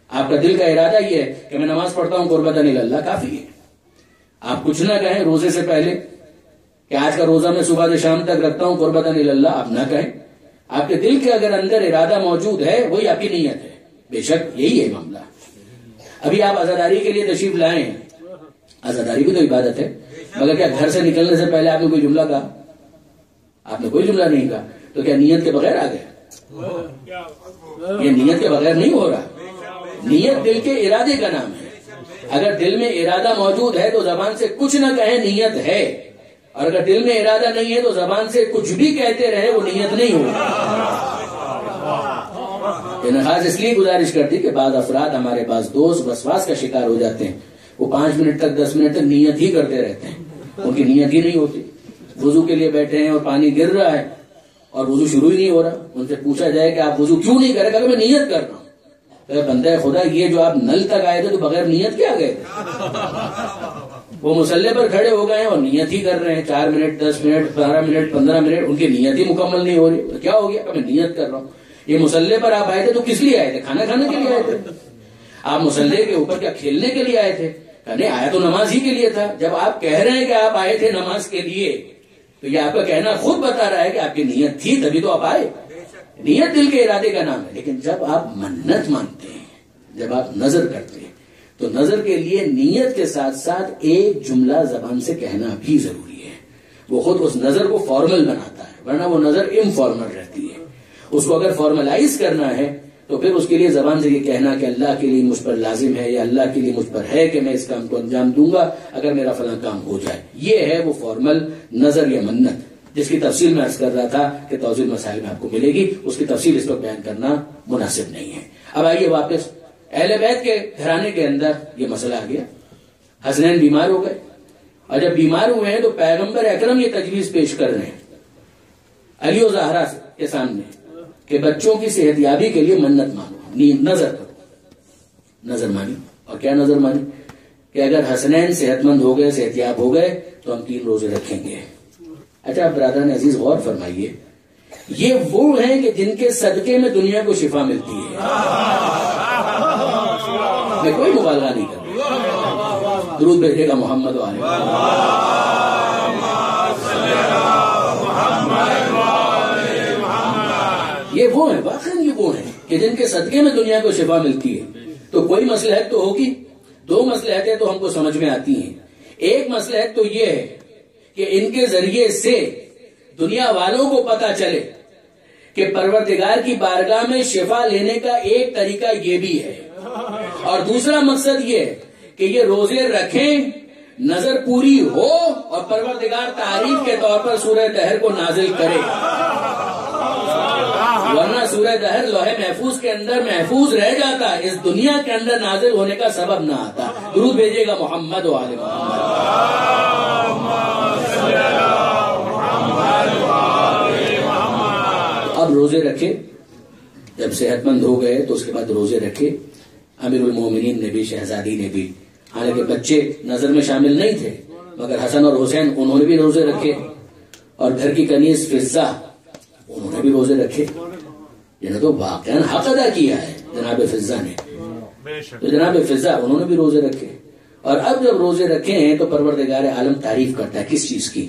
آپ کا دل کا ارادہ یہ ہے کہ میں نماز پڑھتا ہوں قربتاً اللہ, کافی ہے. آپ کچھ نہ کہیں روزے سے پہلے, کہ آج کا روزہ میں صبح سے شام تک رکھتا ہوں قربتاً اللہ، آپ نہ کہیں. آپ کے دل کے اگر اندر ارادہ موجود ہے وہی آپ کی نیت ہے. بے شک یہی ہے معاملہ. ابھی آپ عزاداری کے لیے تشریف لائے ہیں، عزاداری بھی تو عبادت ہے، مگر کیا گھر سے نکلنے سے پہلے آپ نے کوئی جملہ کہا؟ آپ نے کوئی جملہ نہیں کہا، تو کیا نیت کے بغیر آ گئے؟ یہ نیت کے بغیر نہیں ہو رہا. نیت دل کے ارادے کا نام ہے. اگر دل میں ارادہ موجود ہے تو زبان سے کچھ نہ کہیں نیت ہے، اور اگر دل میں ارادہ نہیں ہے تو زبان سے کچھ بھی کہتے رہے وہ نیت نہیں ہوگی. خاص اس لیے گزارش کرتی کہ بعض افراد ہمارے پاس دوست وسواس کا شکار ہو جاتے ہیں. وہ 5 منٹ تک 10 منٹ تک نیت ہی کرتے رہتے ہیں، ان کی نیت ہی نہیں ہوتی. وضو کے لیے بیٹھے ہیں اور پانی گر رہا ہے اور وضو شروع ہی نہیں ہو رہا. ان سے پوچھا جائے کہ آپ وضو کیوں نہیں کر رہے؟ کہ میں نیت کر رہا ہوں. بندہ خدا، یہ جو آپ نل تک آئے تھے تو بغیر نیت کے آ گئے تھے. وہ مصلے پر کھڑے ہو گئے ہیں اور نیت ہی کر رہے ہیں. 4 منٹ 10 منٹ 12 منٹ 15 منٹ ان کی نیت ہی مکمل نہیں ہو رہی. کیا ہو گیا؟ کہ میں نیت کر رہا ہوں. یہ مصلے پر آپ آئے تھے تو کس لیے آئے تھے؟ کھانا کھانے کے لیے آئے تھے؟ آپ مصلے کے اوپر کیا کھیلنے کے لیے آئے تھے؟ نہیں، آیا تو نماز ہی کے لیے تھا. جب آپ کہہ رہے ہیں کہ آپ آئے تھے نماز کے لیے تو یہ آپ کا کہنا خود بتا رہا ہے کہ آپ کی نیت تھی، تبھی تو آپ آئے. نیت دل کے ارادے کا نام ہے. لیکن جب آپ منت مانتے ہیں، جب آپ نظر کرتے ہیں، تو نظر کے لیے نیت کے ساتھ ساتھ ایک جملہ زبان سے کہنا بھی ضروری ہے. وہ خود اس نظر کو فارمل بناتا ہے، ورنہ وہ نظر انفارمل رہتی ہے. اس کو اگر فارملائز کرنا ہے تو پھر اس کے لیے زبان سے یہ کہنا کہ اللہ کے لیے مجھ پر لازم ہے یا اللہ کے لیے مجھ پر ہے کہ میں اس کام کو انجام دوں گا اگر میرا فلاں کام ہو جائے. یہ ہے وہ فارمل نظر یا منت، جس کی تفصیل میں عرض کر رہا تھا کہ توضیح مسائل میں آپ کو ملے گی. اس کی تفصیل اس وقت بیان کرنا مناسب نہیں ہے. اب آئیے واپس اہل بیت کے گھرانے کے اندر یہ مسئلہ آ گیا. حسنین بیمار ہو گئے، اور جب بیمار ہوئے ہیں تو پیغمبر اکرم یہ تجویز پیش کر رہے ہیں علی و زہرا کے سامنے کہ بچوں کی صحت یابی کے لیے منت مانو، نظر کرو. نظر مانی. اور کیا نظر مانی؟ کہ اگر حسنین صحت مند ہو گئے، صحت یاب ہو گئے تو ہم 3 روزے رکھیں گے. اچھا برادران عزیز غور فرمائیے، یہ وہ ہیں کہ جن کے صدقے میں دنیا کو شفا ملتی ہے. میں کوئی مبالغہ نہیں کر رہا. درود بھیجے گا محمد و آل یہ وہ ہیں، واقعی یہ وہ ہیں کہ جن کے صدقے میں دنیا کو شفا ملتی ہے. تو کوئی مصلحت تو ہوگی. 2 مصلحتیں تو ہم کو سمجھ میں آتی ہیں. ایک مصلحت تو یہ ہے کہ ان کے ذریعے سے دنیا والوں کو پتا چلے کہ پروردگار کی بارگاہ میں شفا لینے کا ایک طریقہ یہ بھی ہے. اور دوسرا مقصد یہ ہے کہ یہ روزے رکھیں، نظر پوری ہو، اور پروردگار تعریف کے طور پر سورہ دہر کو نازل کرے. ورنہ سورہ دہر لوح محفوظ کے اندر محفوظ رہ جاتا، اس دنیا کے اندر نازل ہونے کا سبب نہ آتا. درود بھیجیے گا محمد و آل محمد. اب روزے رکھے، جب صحت مند ہو گئے تو اس کے بعد روزے رکھے. امیر المومنین نے بھی، شہزادی نے بھی، حالانکہ بچے نظر میں شامل نہیں تھے، مگر حسن اور حسین انہوں نے بھی روزے رکھے. اور گھر کی کنیز فضہ انہوں نے بھی روزے رکھے. جنہوں تو واقعاً حق ادا کیا ہے جناب فضہ نے. تو جناب فضہ انہوں نے بھی روزے رکھے. اور اب جب روزے رکھے ہیں تو پروردگار عالم تعریف کرتا ہے کس چیز کی؟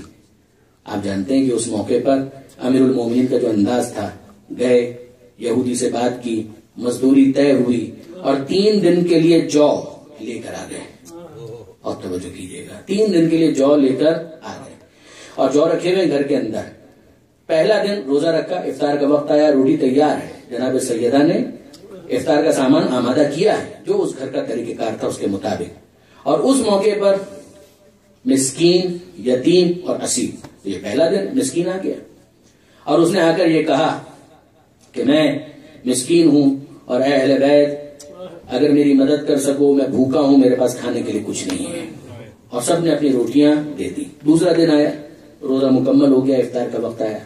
آپ جانتے ہیں کہ اس موقع پر امیر المومنین کا جو انداز تھا، گئے یہودی سے بات کی، مزدوری طے ہوئی، اور 3 دن کے لیے جو لے کر آ گئے. اور توجہ کیجیے گا، 3 دن کے لیے جو لے کر آ گئے اور جو رکھے ہوئے گھر کے اندر. پہلا دن روزہ رکھا، افطار کا وقت آیا، روٹی تیار ہے، جناب سیدہ نے افطار کا سامان آمادہ کیا ہے جو اس گھر کا طریقہ کار تھا اس کے مطابق. اور اس موقع پر مسکین، یتیم اور اسیر، یہ پہلا دن مسکین آ گیا اور اس نے آ کر یہ کہا کہ میں مسکین ہوں اور اے اہل بیت اگر میری مدد کر سکو، میں بھوکا ہوں، میرے پاس کھانے کے لیے کچھ نہیں ہے. اور سب نے اپنی روٹیاں دے دی. دوسرا دن آیا، روزہ مکمل ہو گیا، افطار کا وقت آیا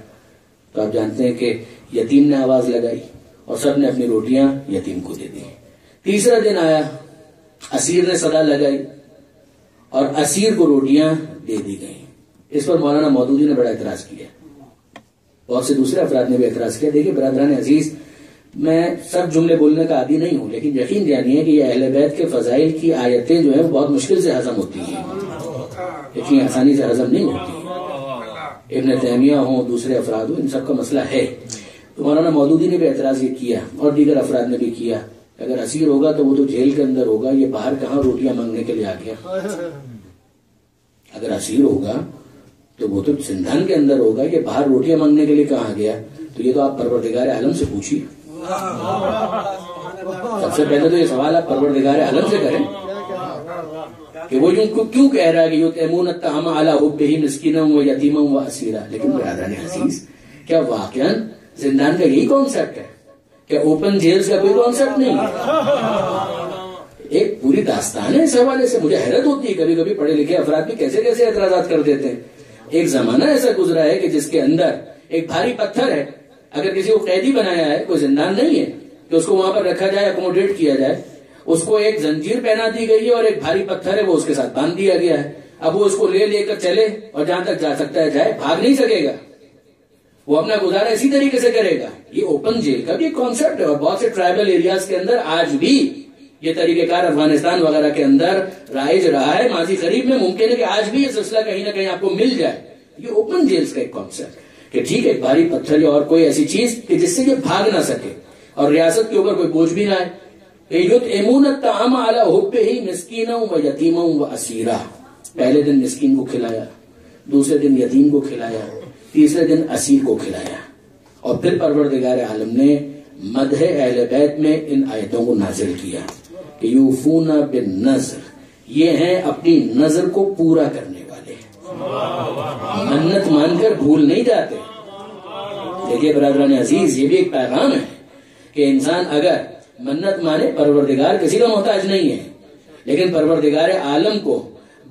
تو آپ جانتے ہیں کہ یتیم نے آواز لگائی اور سب نے اپنی روٹیاں یتیم کو دے دی. تیسرا دن آیا، اسیر نے صدا لگائی اور اسیر کو روٹیاں دے دی گئیں. اس پر مولانا مودودی نے بڑا اعتراض کیا، بہت سے دوسرے افراد نے بھی اعتراض کیا. دیکھیے برادران عزیز، میں سب جملے بولنے کا عادی نہیں ہوں، لیکن یقین جانیے کہ یہ اہل بیت کے فضائل کی آیتیں جو ہیں وہ بہت مشکل سے ہضم ہوتی ہیں، اتنی آسانی سے ہضم نہیں ہوتی. ابن تیمیہ ہوں، دوسرے افراد ہوں، ان سب کا مسئلہ ہے. تو مولانا مودودی نے بھی اعتراض یہ کیا اور دیگر افراد نے بھی کیا، اگر اسیر ہوگا تو وہ تو جیل کے اندر ہوگا، یہ باہر کہاں روٹیاں مانگنے کے لیے آ گیا؟ اگر اسیر ہوگا تو وہ تو زندان کے اندر ہوگا، یہ باہر روٹیاں مانگنے کے لیے کہاں گیا؟ تو یہ تو آپ پروردگار عالم سے پوچھیے. سب سے پہلے تو یہ سوال آپ پروردگار عالم سے کریں کہ وہ کیوں کہہ رہا ہے کہ یطعمون الطعام علی حبہ مسکینا و یتیما و اسیرا. لیکن برادران عزیز، کیا واقعا زندان کا یہی کانسیپٹ ہے؟ کیا اوپن جیلز کا کوئی کانسیپٹ نہیں ہے؟ ایک پوری داستان ہے اس حوالے سے. مجھے حیرت ہوتی ہے کبھی کبھی پڑھے لکھے افراد بھی کیسے کیسے اعتراضات کر دیتے ہیں. ایک زمانہ ایسا گزرا ہے کہ جس کے اندر ایک بھاری پتھر ہے، اگر کسی کو قیدی بنایا ہے، کوئی زندان نہیں ہے کہ اس کو وہاں پر رکھا جائے، اکوموڈیٹ کیا جائے، اس کو ایک زنجیر پہنا دی گئی ہے اور ایک بھاری پتھر ہے وہ اس کے ساتھ باندھ دیا گیا ہے. اب وہ اس کو لے کر چلے اور جہاں تک جا سکتا ہے جائے، بھاگ نہیں سکے گا، وہ اپنا گزارا اسی طریقے سے کرے گا. یہ اوپن جیل کا بھی ایک کانسیپٹ ہے اور بہت سے ٹرائبل ایریاز کے اندر آج بھی یہ طریقہ کار افغانستان وغیرہ کے اندر رائج رہا ہے. ماضی قریب میں ممکن ہے کہ آج بھی یہ سلسلہ کہیں نہ کہیں آپ کو مل جائے. یہ اوپن جیلز کا ایک کانسیپٹ کہ ٹھیک ہے، ایک بھاری پتھر یا اور کوئی ایسی چیز کہ جس سے یہ بھاگ نہ سکے اور ریاست کے اوپر کوئی بوجھ بھی نہ آئے. یطعمون الطعام علی حبہ مسکینا و یتیما و اسیرا. پہلے دن مسکین کو کھلایا، دوسرے دن یتیم کو کھلایا، تیسرے دن اسیر کو کھلایا. اور پھر پروردگار عالم نے مدح اہل بیت میں ان آیتوں کو نازل کیا کہ یوفون بالنذر، یہ ہیں اپنی نظر کو پورا کرنے والے، منت مان کر بھول نہیں جاتے. دیکھیے برادران عزیز، یہ بھی ایک پیغام ہے کہ انسان اگر منت مانے، پروردگار کسی کا محتاج نہیں ہے، لیکن پروردگار عالم کو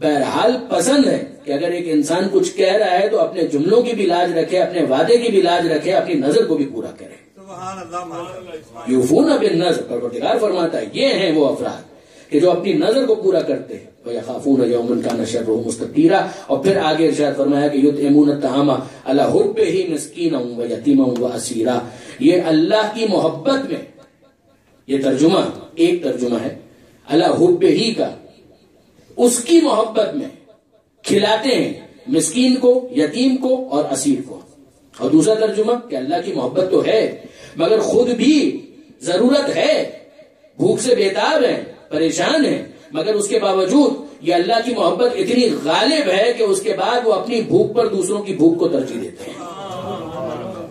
بہرحال پسند ہے کہ اگر ایک انسان کچھ کہہ رہا ہے تو اپنے جملوں کی بھی لاج رکھے، اپنے وعدے کی بھی لاج رکھے، اپنی نظر کو بھی پورا کرے. یوفون بالنذر، پروردگار فرماتا ہے یہ ہیں وہ افراد کہ جو اپنی نظر کو پورا کرتے ہیں. وَيَخَافُونَ يَوْمًا كَانَ شَرُّهُ مُسْتَطِيرًا. اور پھر آگے ارشاد فرمایا کہ یطعمون الطعام علی حبہ مسکینا ویتیما واسیرا. یہ اللہ کی محبت میں، یہ ترجمہ ایک ترجمہ ہے علی حبہ کا، اس کی محبت میں کھلاتے ہیں مسکین کو، یتیم کو اور اسیر کو. اور دوسرا ترجمہ کہ اللہ کی محبت تو ہے مگر خود بھی ضرورت ہے، بھوک سے بےتاب ہے، پریشان ہے، مگر اس کے باوجود یہ اللہ کی محبت اتنی غالب ہے کہ اس کے بعد وہ اپنی بھوک پر دوسروں کی بھوک کو ترجیح دیتے ہیں.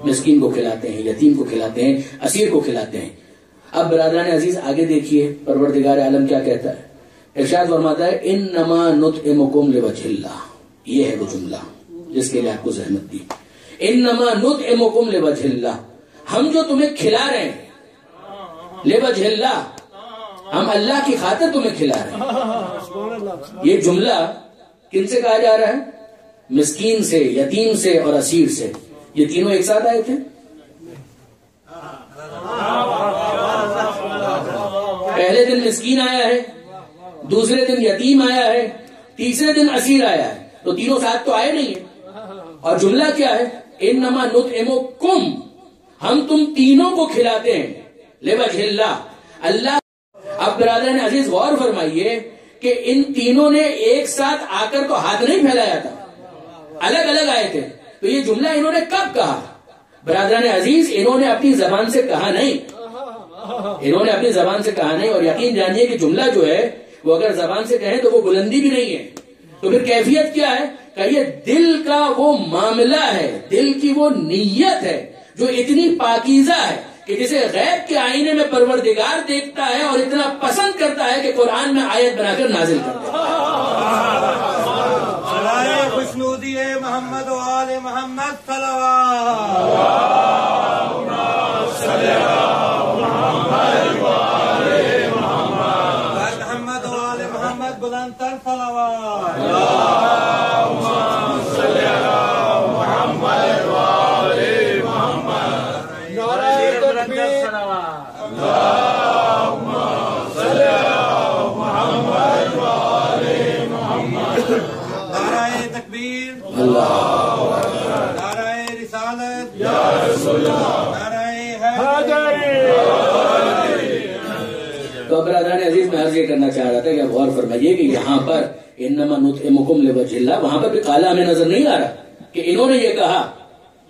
مسکین کو کھلاتے ہیں، یتیم کو کھلاتے ہیں، اسیر کو کھلاتے ہیں. اب برادران عزیز آگے دیکھیے پروردگار عالم کیا کہتا ہے. ارشاد فرماتا ہے انما نطعمکم لوجہ اللہ. یہ ہے وہ جملہ جس کے لیے آپ کو زحمت دی. انما نطعمکم لوجہ اللہ، ہم جو تمہیں کھلا رہے ہیں لوجہ اللہ، ہم اللہ کی خاطر تمہیں کھلا رہے ہیں. یہ جملہ کن سے کہا جا رہا ہے؟ مسکین سے، یتیم سے اور اسیر سے. یہ تینوں ایک ساتھ آئے تھے. پہلے دن مسکین آیا ہے، دوسرے دن یتیم آیا ہے، تیسرے دن اسیر آیا ہے. تو تینوں ساتھ تو آئے نہیں ہیں. اور جملہ کیا ہے؟ انما نطعمکم، ہم تم تینوں کو کھلاتے ہیں لوجہ اللہ، اللہ. اب برادران عزیز غور فرمائیے کہ ان تینوں نے ایک ساتھ آ کر تو ہاتھ نہیں پھیلایا تھا، الگ الگ آئے تھے. تو یہ جملہ انہوں نے کب کہا؟ برادران عزیز انہوں نے اپنی زبان سے کہا نہیں، انہوں نے اپنی زبان سے کہا نہیں. اور یقین جانیے کہ جملہ جو ہے وہ اگر زبان سے کہیں تو وہ بلندی بھی نہیں ہے. تو پھر کیفیت کیا ہے کہ یہ دل کا وہ معاملہ ہے، دل کی وہ نیت ہے جو اتنی پاکیزہ ہے کہ جسے غیب کے آئینے میں پروردگار دیکھتا ہے اور اتنا پسند کرتا ہے کہ قرآن میں آیت بنا کر نازل کرتا ہے. خوشنودی محمد و آل محمد صلوات. محمد و آل محمد بلندتر صلوات. تو برادران عزیز میں عرض یہ کرنا چاہ رہا تھا کہ آپ غور فرمائیے کہ یہاں پر انما نطعمکم لوجہ اللہ، وہاں پر بھی کالا ہمیں نظر نہیں آ رہا. کہ انہوں نے یہ کہا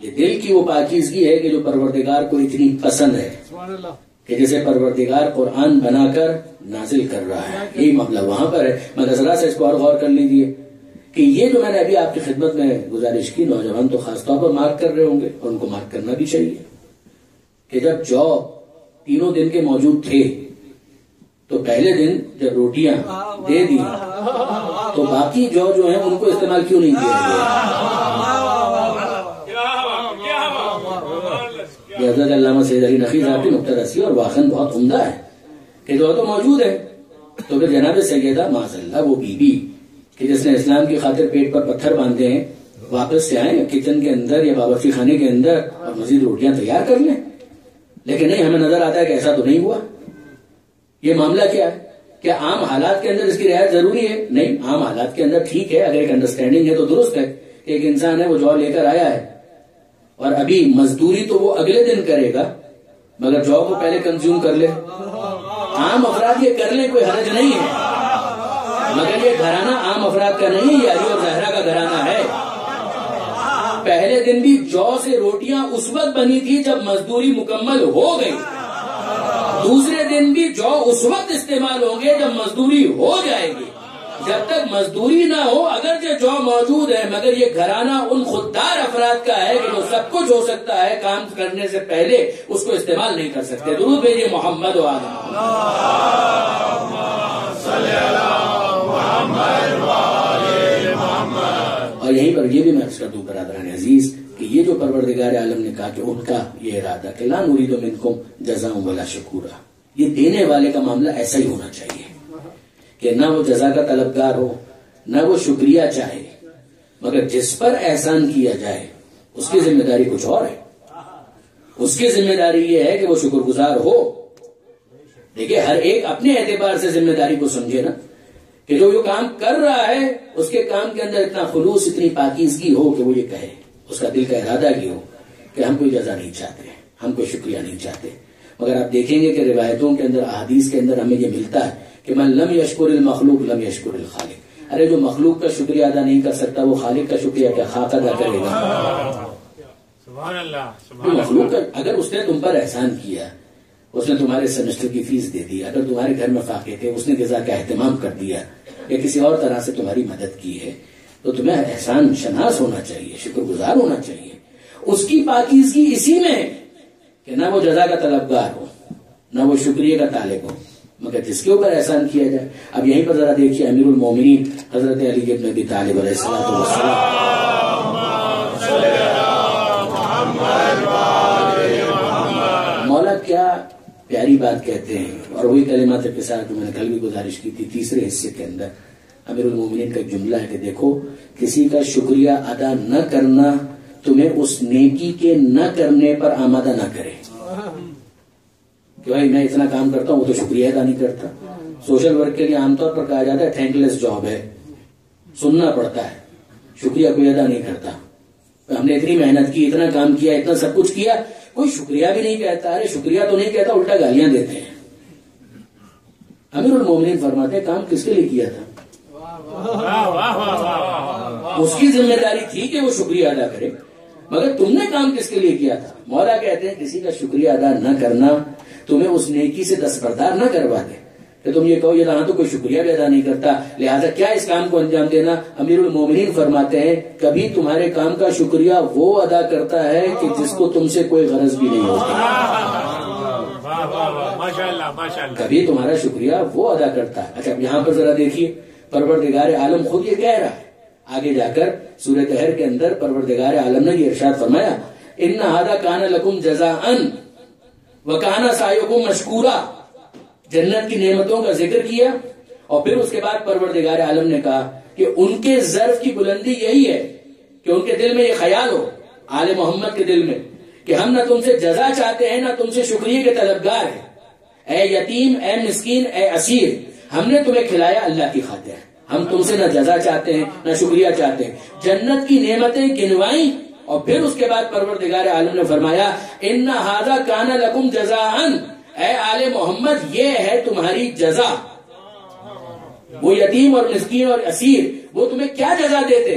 یہ دل کی وہ پاکیزگی ہے کہ جو پروردگار کو اتنی پسند ہے کہ جسے پروردگار قرآن بنا کر نازل کر رہا ہے. یہی معاملہ وہاں پر ہے. مگر ذرا سے اس کو اور غور کر لیجیے کہ یہ جو میں نے ابھی آپ کی خدمت میں گزارش کی، نوجوان تو خاص طور پر مارک کر رہے ہوں گے اور ان کو مارک کرنا بھی چاہیے کہ جب جو تینوں دن کے موجود تھے تو پہلے دن جب روٹیاں دے دی تو باقی جو ہیں ان کو استعمال کیوں نہیں کیا گیا؟ یہ حضرت علامہ سید علی نقی ذاتی نقطہ رسی اور واقعاً بہت عمدہ ہے کہ جو تو موجود ہے. تو پھر جناب سیدہ معاذ اللہ وہ بی بی کہ جس نے اسلام کی خاطر پیٹ پر پتھر باندھے ہیں واپس سے آئیں کچن کے اندر یا باورچی خانے کے اندر اور مزید روٹیاں تیار کر لیں. لیکن نہیں، ہمیں نظر آتا ہے کہ ایسا تو نہیں ہوا. یہ معاملہ کیا ہے؟ کیا عام حالات کے اندر اس کی رعایت ضروری ہے؟ نہیں، عام حالات کے اندر ٹھیک ہے، اگر ایک انڈرسٹینڈنگ ہے تو درست ہے کہ ایک انسان ہے وہ جو لے کر آیا ہے اور ابھی مزدوری تو وہ اگلے دن کرے گا مگر جو کو پہلے کنزیوم کر لے. عام افراد یہ کر لیں، کوئی حرج نہیں ہے، مگر یہ گھرانہ عام افراد کا نہیں، یہ علی اور زہرا کا گھرانہ ہے. پہلے دن بھی جو سے روٹیاں اس وقت بنی تھی جب مزدوری مکمل ہو گئی، دوسرے دن بھی جو اس وقت استعمال ہوں گے جب مزدوری ہو جائے گی. جب تک مزدوری نہ ہو اگرچہ جو موجود ہے مگر یہ گھرانہ ان خوددار افراد کا ہے کہ جو سب کچھ ہو سکتا ہے، کام کرنے سے پہلے اس کو استعمال نہیں کر سکتے. درود بھیجیے محمد و آل محمد. اور یہیں پر یہ بھی میں عرض کر دوں برادران عزیز کہ یہ جو پروردگار عالم نے کہا کہ ان کا یہ ارادہ کہ لا نرید منکم جزاء ولا شکورا، یہ دینے والے کا معاملہ ایسا ہی ہونا چاہیے کہ نہ وہ جزا کا طلبگار ہو نہ وہ شکریہ چاہے، مگر جس پر احسان کیا جائے اس کی ذمہ داری کچھ اور ہے. اس کی ذمہ داری یہ ہے کہ وہ شکر گزار ہو. دیکھیں ہر ایک اپنے اعتبار سے ذمہ داری کو سمجھے نا کہ جو کام کر رہا ہے اس کے کام کے اندر اتنا خلوص، اتنی پاکیزگی ہو کہ وہ یہ کہے، اس کا دل کا ارادہ کی ہو کہ ہم کوئی جزا نہیں چاہتے، ہم کوئی شکریہ نہیں چاہتے. مگر آپ دیکھیں گے کہ روایتوں کے اندر، احادیث کے اندر ہمیں یہ ملتا ہے کہ من لم یشکر المخلوق لم یشکر الخالق. ارے جو مخلوق کا شکریہ ادا نہیں کر سکتا وہ خالق کا شکریہ کیا خاک ادا کرے گا؟ سبحان اللہ. مخلوق کا اگر اس نے تم پر احسان کیا، اس نے تمہارے سیمسٹر کی فیس دے دی، اگر تمہارے گھر میں فاقے تھے اس نے غذا کا اہتمام کر دیا یا کسی اور طرح سے تمہاری مدد کی ہے، تو تمہیں احسان شناس ہونا چاہیے، شکر گزار ہونا چاہیے. اس کی پاکیزگی اسی میں ہے کہ نہ وہ جزا کا طلبگار ہو نہ وہ شکریہ کا طالب ہو، مگر جس کے اوپر احسان کیا جائے. اب یہیں پر ذرا دیکھیے امیر المومنین حضرت علی بن ابی طالب علیہ السلام مولا کیا پیاری بات کہتے ہیں. اور وہی کلمات کے ساتھ جو میں نے کل بھی گزارش کی تھی تیسرے حصے کے اندر، امیر المومنین کا ایک جملہ ہے کہ دیکھو کسی کا شکریہ ادا نہ کرنا تمہیں اس نیکی کے نہ کرنے پر آمادہ نہ کرے. کہ بھائی میں اتنا کام کرتا ہوں وہ تو شکریہ ادا نہیں کرتا. سوشل ورک کے لیے عام طور پر کہا جاتا ہے تھینک لیس جاب ہے، سننا پڑتا ہے، شکریہ کوئی ادا نہیں کرتا. ہم نے اتنی محنت کی، اتنا کام کیا، اتنا سب کچھ کیا، کوئی شکریہ بھی نہیں کہتا. ارے شکریہ تو نہیں کہتا، الٹا گالیاں دیتے ہیں. امیر المومنین فرماتے ہیں کام کس کے لیے کیا تھا؟ اس کی ذمہ داری تھی کہ وہ شکریہ ادا کرے، مگر تم نے کام کس کے لیے کیا تھا؟ مولا کہتے ہیں کسی کا شکریہ ادا نہ کرنا تمہیں اس نیکی سے دستبردار نہ کروا دے کہ تم یہ کہو یہ رہا تو کوئی شکریہ بھی ادا نہیں کرتا، لہذا کیا اس کام کو انجام دینا. امیر المومنین فرماتے ہیں کبھی تمہارے کام کا شکریہ وہ ادا کرتا ہے کہ جس کو تم سے کوئی غرض بھی نہیں ہوتی. کبھی تمہارا شکریہ وہ ادا کرتا ہے. اچھا یہاں پر ذرا دیکھیے پروردگار عالم خود یہ کہہ رہا ہے. آگے جا کر سورہ طحر کے اندر پروردگار عالم نے یہ ارشاد فرمایا ان ھذا کان لکم جزاء وکان سعیکم مشکورا. جنت کی نعمتوں کا ذکر کیا اور پھر اس کے بعد پروردگار عالم نے کہا کہ ان کے ظرف کی بلندی یہی ہے کہ ان کے دل میں یہ خیال ہو، آل محمد کے دل میں، کہ ہم نہ تم سے جزا چاہتے ہیں نہ تم سے شکریہ کے طلبگار ہیں. اے یتیم، اے مسکین، اے اسیر، ہم نے تمہیں کھلایا اللہ کی خاطر. ہم تم سے نہ جزا چاہتے ہیں نہ شکریہ چاہتے ہیں. جنت کی نعمتیں گنوائیں اور پھر اس کے بعد پروردگار عالم نے فرمایا ان ھذا کان لکم جزاء، اے آل محمد یہ ہے تمہاری جزا. وہ یتیم اور مسکین اور اسیر وہ تمہیں کیا جزا دیتے؟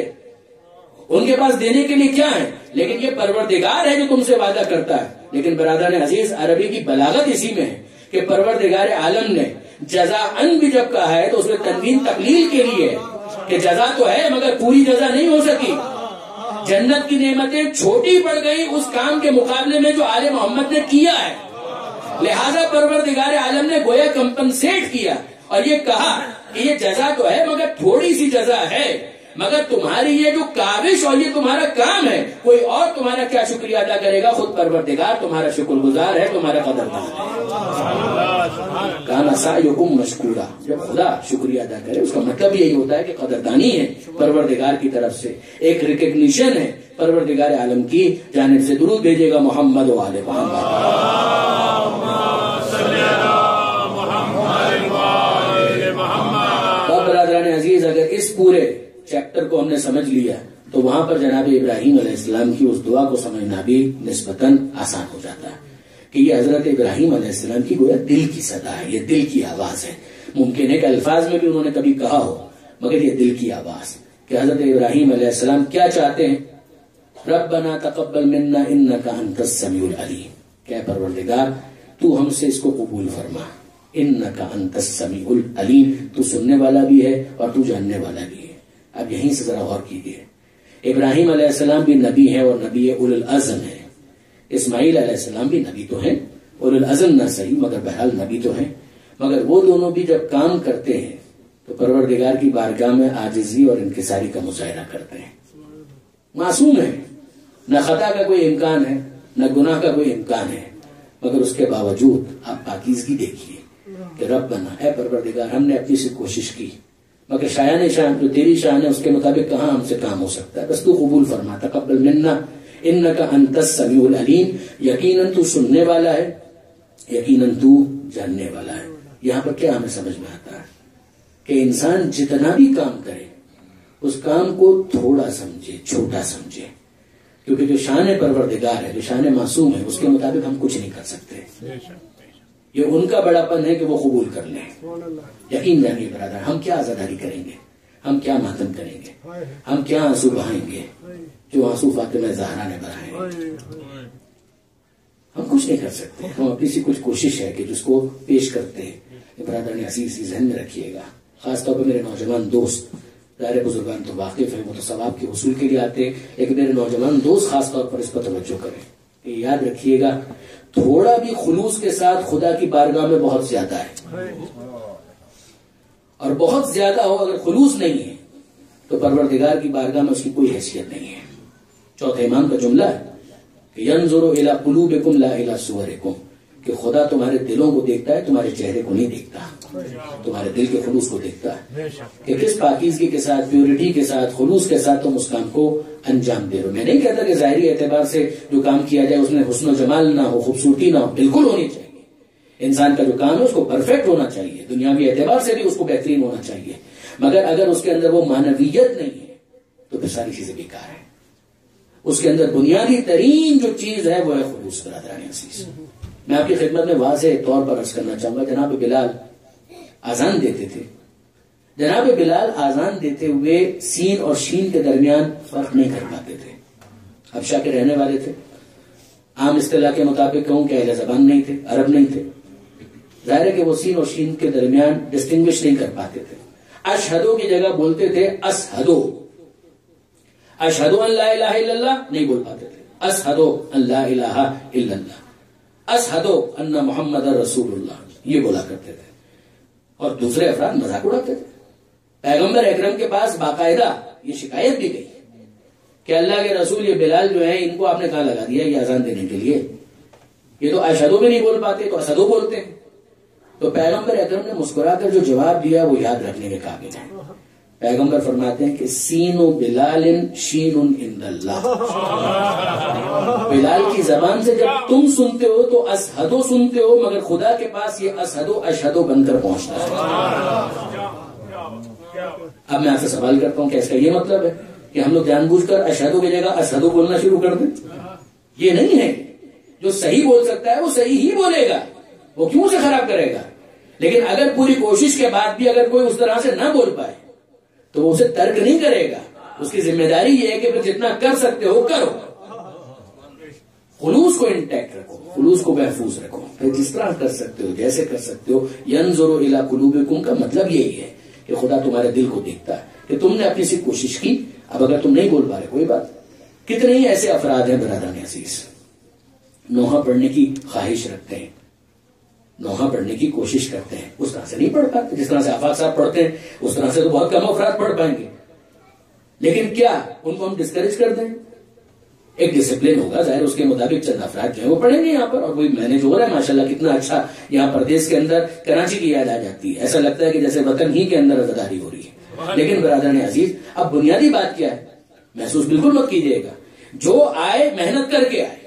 ان کے پاس دینے کے لیے کیا ہے، لیکن یہ پروردگار ہے جو تم سے وعدہ کرتا ہے. لیکن برادران عزیز، عربی کی بلاغت اسی میں ہے کہ پروردگار عالم نے جزاءً بھی جب کہا ہے تو اس میں تنوین تقلیل کے لیے ہے کہ جزا تو ہے مگر پوری جزا نہیں ہو سکی. جنت کی نعمتیں چھوٹی پڑ گئی اس کام کے مقابلے میں جو آل محمد نے کیا ہے، لہذا پروردگار عالم نے گویا کمپنسیٹ کیا اور یہ کہا کہ یہ جزا تو ہے مگر تھوڑی سی جزا ہے، مگر تمہاری یہ جو کاوش اور یہ تمہارا کام ہے، کوئی اور تمہارا کیا شکریہ ادا کرے گا، خود پروردگار تمہارا شکر گزار ہے، تمہارا قدردان ہے. کانا سعیکم مشکورا، جب خدا شکریہ ادا کرے اس کا مطلب یہی ہوتا ہے کہ قدردانی ہے پروردگار کی طرف سے، ایک ریکگنیشن ہے پروردگار عالم کی جانب سے. درود بھیجے گا محمد و آل محمد. برادران عزیز، اگر اس پورے چیپٹر کو ہم نے سمجھ لیا تو وہاں پر جناب ابراہیم علیہ السلام کی اس دعا کو سمجھنا بھی نسبتاً آسان ہو جاتا ہے کہ یہ حضرت ابراہیم علیہ السلام کی گویا دل کی صدا ہے، یہ دل کی آواز ہے. ممکن ہے کہ الفاظ میں بھی انہوں نے کبھی کہا ہو، مگر یہ دل کی آواز کہ حضرت ابراہیم علیہ السلام کیا چاہتے ہیں. ربنا تقبل منا انک انت السمیع العلیم، کہ پروردگار تو ہم سے اس کو قبول فرما. انک انت السمیع العلیم، تو سننے والا بھی ہے اور تو جاننے والا بھی ہے. اب یہیں سے ذرا غور کیجیے، ابراہیم علیہ السلام بھی نبی ہے اور نبی اولو العزم ہے. اسماعیل علیہ السلام بھی نبی تو ہیں، اولو العزم نہ صحیح مگر بہرحال نبی تو ہیں. مگر وہ دونوں بھی جب کام کرتے ہیں تو پروردگار کی بارگاہ میں عاجزی اور انکساری کا مظاہرہ کرتے ہیں. معصوم ہے، نہ خطا کا کوئی امکان ہے نہ گناہ کا کوئی امکان ہے، مگر اس کے باوجود آپ پاکیزگی دیکھیے کہ ربنا، اے پروردگار ہم نے اپنی سے کوشش کی مگر شایان شان جو تیری شان ہے اس کے مطابق کہاں ہم سے کام ہو سکتا ہے، بس تو قبول فرما. تقبل منا انک انت السمیع العلیم، یقیناً تو سننے والا ہے، یقیناً تو جاننے والا ہے. یہاں پر کیا ہمیں سمجھ میں آتا ہے کہ انسان جتنا بھی کام کرے اس کام کو تھوڑا سمجھے، چھوٹا سمجھے، کیونکہ جو شان پروردگار ہے، جو شان معصوم ہے، اس کے مطابق ہم کچھ نہیں کر سکتے. یہ ان کا بڑا پن ہے کہ وہ قبول کر لیں. یقین جانیے برادر، ہم کیا عزاداری کریں گے، ہم کیا ماتم کریں گے، ہم کیا آنسو بہائیں گے جو آنسو فاطمہ زہرا نے بہائے. ہم کچھ نہیں کر سکتے. ہم اپنی سی کچھ کوشش ہے کہ جس کو پیش کرتے ہیں. برادر نے عزیز ذہن میں رکھیے گا، خاص طور پر میرے نوجوان دوست، ظاہر بزرگان تو واقف ہیں، وہ تو ثواب کے حصول کے لیے آتے ہیں، لیکن میرے نوجوان دوست خاص طور پر اس پر توجہ کریں کہ یاد رکھیے گا تھوڑا بھی خلوص کے ساتھ خدا کی بارگاہ میں بہت زیادہ ہے، اور بہت زیادہ ہو اگر خلوص نہیں ہے تو پروردگار کی بارگاہ میں اس کی کوئی حیثیت نہیں ہے. چوتھے امام کا جملہ ہے کہ ینظر الی قلوبکم لا الی صورکم، کہ خدا تمہارے دلوں کو دیکھتا ہے، تمہارے چہرے کو نہیں دیکھتا، تمہارے دل کے خلوص کو دیکھتا ہے کہ کس پاکیزگی کے ساتھ، پیورٹی کے ساتھ، خلوص کے ساتھ تم اس کام کو انجام دے رہے ہو. میں نہیں کہتا کہ ظاہری اعتبار سے جو کام کیا جائے اس میں حسن و جمال نہ ہو، خوبصورتی نہ ہو، بالکل ہونی چاہیے. انسان کا جو کام ہے اس کو پرفیکٹ ہونا چاہیے، دنیاوی اعتبار سے بھی اس کو بہترین ہونا چاہیے، مگر اگر اس کے اندر وہ معنویت نہیں ہے تو پھر ساری چیزیں بیکار ہیں. اس کے اندر بنیادی ترین جو چیز ہے وہ ہے خلوص. برادران عزیز، میں آپ کی خدمت میں واضح طور پر عرض کرنا چاہوں گا، جناب بلال آزان دیتے تھے. جناب بلال آزان دیتے ہوئے سین اور شین کے درمیان فرق نہیں کر پاتے تھے. حبشہ کے رہنے والے تھے، عام اصطلاح کے مطابق کہوں کہ اہل زبان نہیں تھے، عرب نہیں تھے. ظاہر ہے کہ وہ سین اور شین کے درمیان ڈسٹنگوش نہیں کر پاتے تھے. اشہدو کی جگہ بولتے تھے اسہدو. اشہدو ان لا الہ الا اللہ نہیں بول پاتے تھے، اسہدو ان لا الہ الا اللہ، اسہدو ان محمد رسول اللہ، یہ بولا کرتے تھے. اور دوسرے افراد مذاق اڑاتے تھے. پیغمبر اکرم کے پاس باقاعدہ یہ شکایت بھی گئی کہ اللہ کے رسول یہ بلال جو ہیں ان کو آپ نے کہاں لگا دیا یہ اذان دینے کے لیے، یہ تو اشہدو میں نہیں بول پاتے تو اسہدو بولتے ہیں. تو پیغمبر اکرم نے مسکرا کر جو جواب دیا وہ یاد رکھنے کے قابل ہے. پیغمبر فرماتے ہیں کہ سین بلال شین عند اللہ. بلال کی زبان سے جب تم سنتے ہو تو اسہدو سنتے ہو، مگر خدا کے پاس یہ اسہدو اشہدو بن کر پہنچتا ہے. اب میں آپ سے سوال کرتا ہوں کہ اس کا یہ مطلب ہے کہ ہم لوگ جان بوجھ کر اشہدو کی جگہ اسہدو بولنا شروع کر دیں؟ یہ نہیں ہے. جو صحیح بول سکتا ہے وہ صحیح ہی بولے گا، وہ کیوں سے خراب کرے گا. لیکن اگر پوری کوشش کے بعد بھی اگر کوئی اس طرح سے نہ بول پائے تو وہ اسے ترک نہیں کرے گا، اس کی ذمہ داری یہ ہے کہ پھر جتنا کر سکتے ہو کرو، خلوص کو انٹیکٹ رکھو، خلوص کو محفوظ رکھو، پھر جس طرح کر سکتے ہو جیسے کر سکتے ہو۔ ینظر الی قلوبکم کا مطلب یہی ہے کہ خدا تمہارے دل کو دیکھتا ہے کہ تم نے اپنی سی کوشش کی، اب اگر تم نہیں بول پا رہے کوئی بات۔ کتنے ہی ایسے افراد ہیں برادران عزیز، نوحہ پڑھنے کی خواہش رکھتے ہیں، نوحہ پڑھنے کی کوشش کرتے ہیں، اس طرح سے نہیں پڑھ پاتے جس طرح سے آفاق صاحب پڑھتے ہیں، اس طرح سے تو بہت کم افراد پڑھ پائیں گے، لیکن کیا ان کو ہم ڈسکریج کر دیں؟ ایک ڈسپلن ہوگا، ظاہر اس کے مطابق چند افراد جو ہے وہ پڑھیں گے یہاں پر، اور وہی مینج ہو رہا ہے ماشاءاللہ، کتنا اچھا یہاں پردیش کے اندر کراچی کی یاد آ جاتی ہے، ایسا لگتا ہے کہ جیسے وطن ہی کے اندر عزاداری ہو رہی ہے۔ لیکن برادران عزیز، اب بنیادی بات کیا ہے، محسوس بالکل مت کیجیے گا، جو آئے محنت کر کے آئے،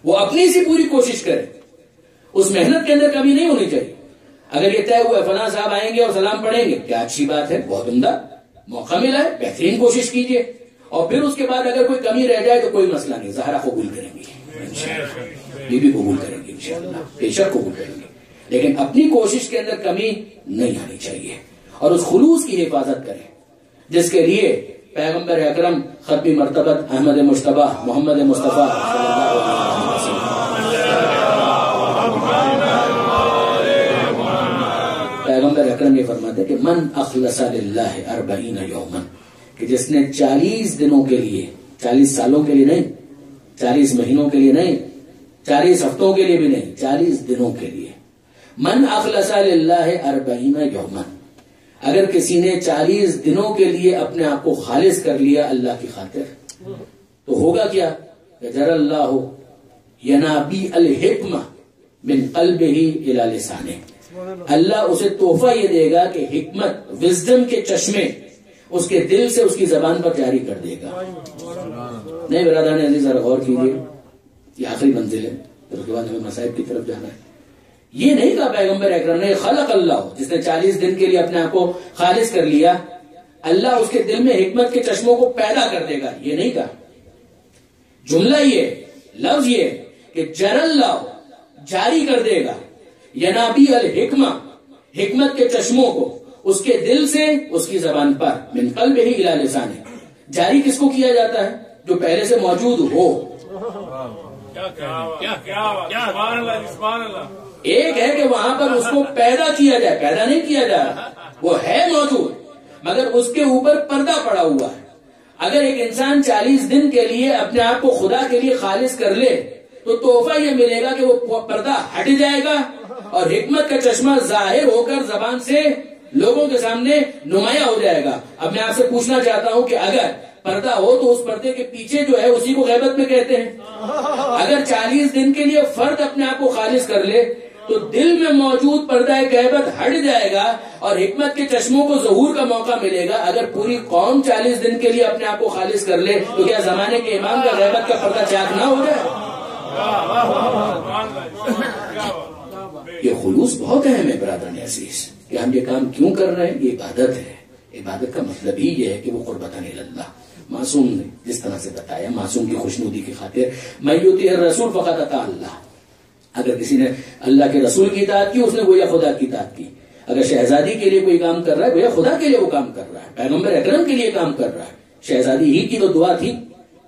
وہ اپنی سی پوری کوشش کرے، اس محنت کے اندر کمی نہیں ہونی چاہیے۔ اگر یہ طے ہوا ہے فلاں صاحب آئیں گے اور سلام پڑھیں گے، کیا اچھی بات ہے، بہت عمدہ، موقع ملا ہے، بہترین کوشش کیجیے، اور پھر اس کے بعد اگر کوئی کمی رہ جائے تو کوئی مسئلہ نہیں، زہرا قبول کریں گے، بی بی قبول کریں گے انشاءاللہ، بے شک قبول کریں گے، لیکن اپنی کوشش کے اندر کمی نہیں آنی چاہیے، اور اس خلوص کی حفاظت کریں جس کے لیے پیغمبر اکرم ختمی مرتبت احمد مجتبی محمد مصطفیٰ صلی اللہ علیہ وسلم، پیغمبر اکرم یہ فرماتے کہ من اخلص للہ 40 یوما، کہ جس نے 40 دنوں کے لیے، 40 سالوں کے لیے نہیں، 40 مہینوں کے لیے نہیں، 40 ہفتوں کے لیے بھی نہیں، 40 دنوں کے لیے، من اخلص للہ 40 یوما، اگر کسی نے 40 دنوں کے لیے اپنے آپ کو خالص کر لیا اللہ کی خاطر، تو ہوگا کیا، جر اللہ ینابی الحکمہ من قلبہ الی لسانہ، اللہ اسے تحفہ یہ دے گا کہ حکمت، وزڈم کے چشمے اس کے دل سے اس کی زبان پر جاری کر دے گا۔ نہیں برادران عزیز، ذرا غور کیجیے، یہ آخری منزل ہے، پھر اس کے بعد ہمیں مصائب کی طرف جانا ہے۔ یہ نہیں کہا پیغمبر اکرم نے خلق اللہ، جس نے 40 دن کے لیے اپنے آپ کو خالص کر لیا، اللہ اس کے دل میں حکمت کے چشموں کو پیدا کر دے گا، یہ نہیں کہا۔ جملہ یہ، لفظ یہ کہ جر اللہ، جاری کر دے گا، ینابی الحکمہ، حکمت کے چشموں کو اس کے دل سے اس کی زبان پر، من قلبہ الی لسانہ، جاری کس کو کیا جاتا ہے؟ جو پہلے سے موجود ہو۔ ایک ہے کہ وہاں پر اس کو پیدا کیا جائے، پیدا نہیں کیا جا رہا، وہ ہے موجود مگر اس کے اوپر پردہ پڑا ہوا ہے۔ اگر ایک انسان 40 دن کے لیے اپنے آپ کو خدا کے لیے خالص کر لے تو تحفہ یہ ملے گا کہ وہ پردہ ہٹ جائے گا اور حکمت کا چشمہ ظاہر ہو کر زبان سے لوگوں کے سامنے نمایاں ہو جائے گا۔ اب میں آپ سے پوچھنا چاہتا ہوں کہ اگر پردہ ہو تو اس پردے کے پیچھے جو ہے اسی کو غیبت میں کہتے ہیں۔ اگر 40 دن کے لیے فرد اپنے آپ کو خالص کر لے تو دل میں موجود پردہ غیبت ہٹ جائے گا اور حکمت کے چشموں کو ظہور کا موقع ملے گا۔ اگر پوری قوم 40 دن کے لیے اپنے آپ کو خالص کر لے تو کیا زمانے کے امام کا غیبت کا پردہ چاک نہ ہو جائے؟ یہ خلوص بہت اہم ہے برادران عزیز، کہ ہم یہ کام کیوں کر رہے ہیں، یہ عبادت ہے۔ عبادت کا مطلب ہی یہ ہے کہ وہ قربتاً اللہ، معصوم نے جس طرح سے بتایا، معصوم کی خوشنودی کی خاطر، من یطیع الرسول فقد اطاع اللہ، اگر کسی نے اللہ کے رسول کی اطاعت کی اس نے گویا خدا کی اطاعت کی۔ اگر شہزادی کے لیے کوئی کام کر رہا ہے گویا خدا کے لیے وہ کام کر رہا ہے، پیغمبر اکرم کے لیے کام کر رہا ہے۔ شہزادی ہی کی تو دعا تھی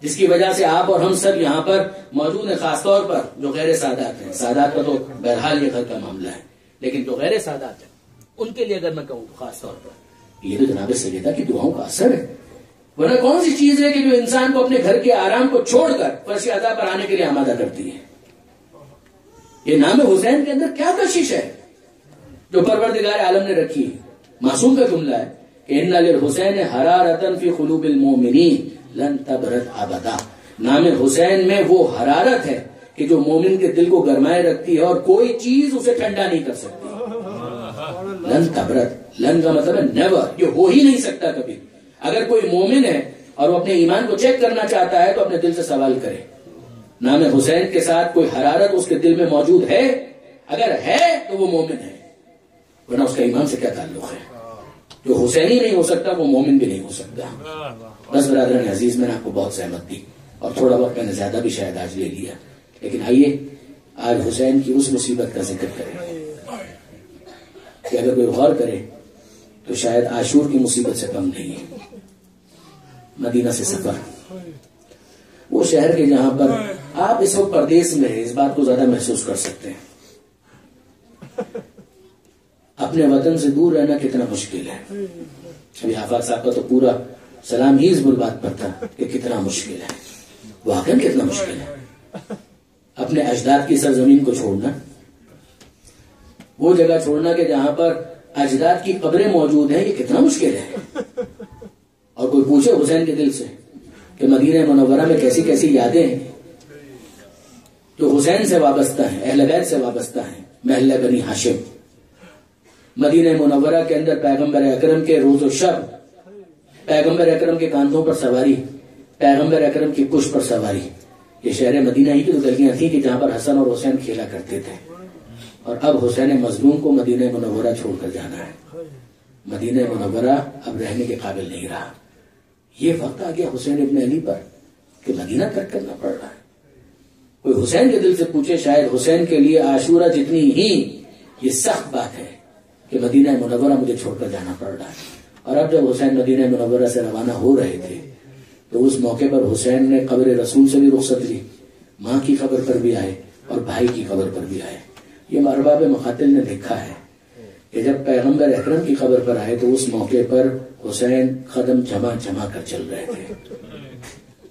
جس کی وجہ سے آپ اور ہم سب یہاں پر موجود ہیں، خاص طور پر جو غیر سادات ہیں۔ سادات کا تو بہرحال یہ گھر کا معاملہ ہے، لیکن جو غیر سادات ہیں ان کے لیے اگر میں کہوں خاص طور پر، یہ تو جناب سیدہ کی دعاؤں کا اثر ہے۔ ورنہ کون سی چیز ہے کہ جو انسان کو اپنے گھر کے آرام کو چھوڑ کر فرش عطا پر آنے کے لیے آمادہ کرتی ہے؟ یہ نام حسین کے اندر کیا کشش ہے جو پروردگار عالم نے رکھی ہے؟ معصوم کا جملہ ہے کہ ان للحسین حرارۃ فی قلوب المؤمنین لن تبرد ابدا، نام حسین میں وہ حرارت ہے کہ جو مومن کے دل کو گرمائے رکھتی ہے اور کوئی چیز اسے ٹھنڈا نہیں کر سکتی۔ لن تبرد، لن کا مطلب ہے نیور، یہ ہو ہی نہیں سکتا کبھی۔ اگر کوئی مومن ہے اور وہ اپنے ایمان کو چیک کرنا چاہتا ہے تو اپنے دل سے سوال کرے، نام حسین کے ساتھ کوئی حرارت اس کے دل میں موجود ہے؟ اگر ہے تو وہ مومن ہے، ورنہ اس کا ایمان سے کیا تعلق ہے؟ جو حسین ہی نہیں ہو سکتا وہ مومن بھی نہیں ہو سکتا۔ بس برادران عزیز، میں نے آپ کو بہت زحمت دی اور تھوڑا وقت میں نے زیادہ بھی شاید آج لے لیا، لیکن آئیے آج حسین کی اس مصیبت کا ذکر کریں کہ اگر کوئی غور کرے تو شاید عاشور کی مصیبت سے کم نہیں ہے۔ مدینہ سے سفر، وہ شہر کے جہاں پر آپ اس وقت پردیس میں ہیں، اس بات کو زیادہ محسوس کر سکتے ہیں. اپنے وطن سے دور رہنا کتنا مشکل ہے. ابھی آفاق صاحب کا تو پورا سلام ہی اس بات پر تھا کہ کتنا مشکل ہے، واقعا کتنا مشکل ہے. اپنے اجداد کی سرزمین کو چھوڑنا، وہ جگہ چھوڑنا کہ جہاں پر اجداد کی قبریں موجود ہیں، یہ کتنا مشکل ہے. اور کوئی پوچھے حسین کے دل سے کہ مدینہ منورہ میں کیسی کیسی یادیں ہیں جو حسین سے وابستہ ہیں، اہل بیت سے وابستہ ہیں. محلہ بنی ہاشم، مدینہ منورہ کے اندر پیغمبر اکرم کے روز و شب، پیغمبر اکرم کے کاندھوں پر سواری، پیغمبر اکرم کی پشت پر سواری. یہ شہر مدینہ ہی کی تو گلیاں تھیں کہ جہاں پر حسن اور حسین کھیلا کرتے تھے. اور اب حسین مظلوم کو مدینہ منورہ چھوڑ کر جانا ہے. مدینہ منورہ اب رہنے کے قابل نہیں رہا. یہ وقت آ گیا حسین ابن علی پر کہ مدینہ ترک کرنا پڑ رہا ہے. کوئی حسین کے دل سے پوچھے، شاید حسین کے لیے عاشورہ جتنی ہی یہ سخت بات ہے کہ مدینہ منورہ مجھے چھوڑ کر جانا پڑ رہا ہے. اور اب جب حسین مدینہ منورہ سے روانہ ہو رہے تھے تو اس موقع پر حسین نے قبر رسول سے بھی رخصت لی، ماں کی قبر پر بھی آئے اور بھائی کی قبر پر بھی آئے. یہ ارباب مقاتل نے دیکھا ہے کہ جب پیغمبر اکرم کی قبر پر آئے تو اس موقع پر حسین قدم جما جما کر چل رہے تھے.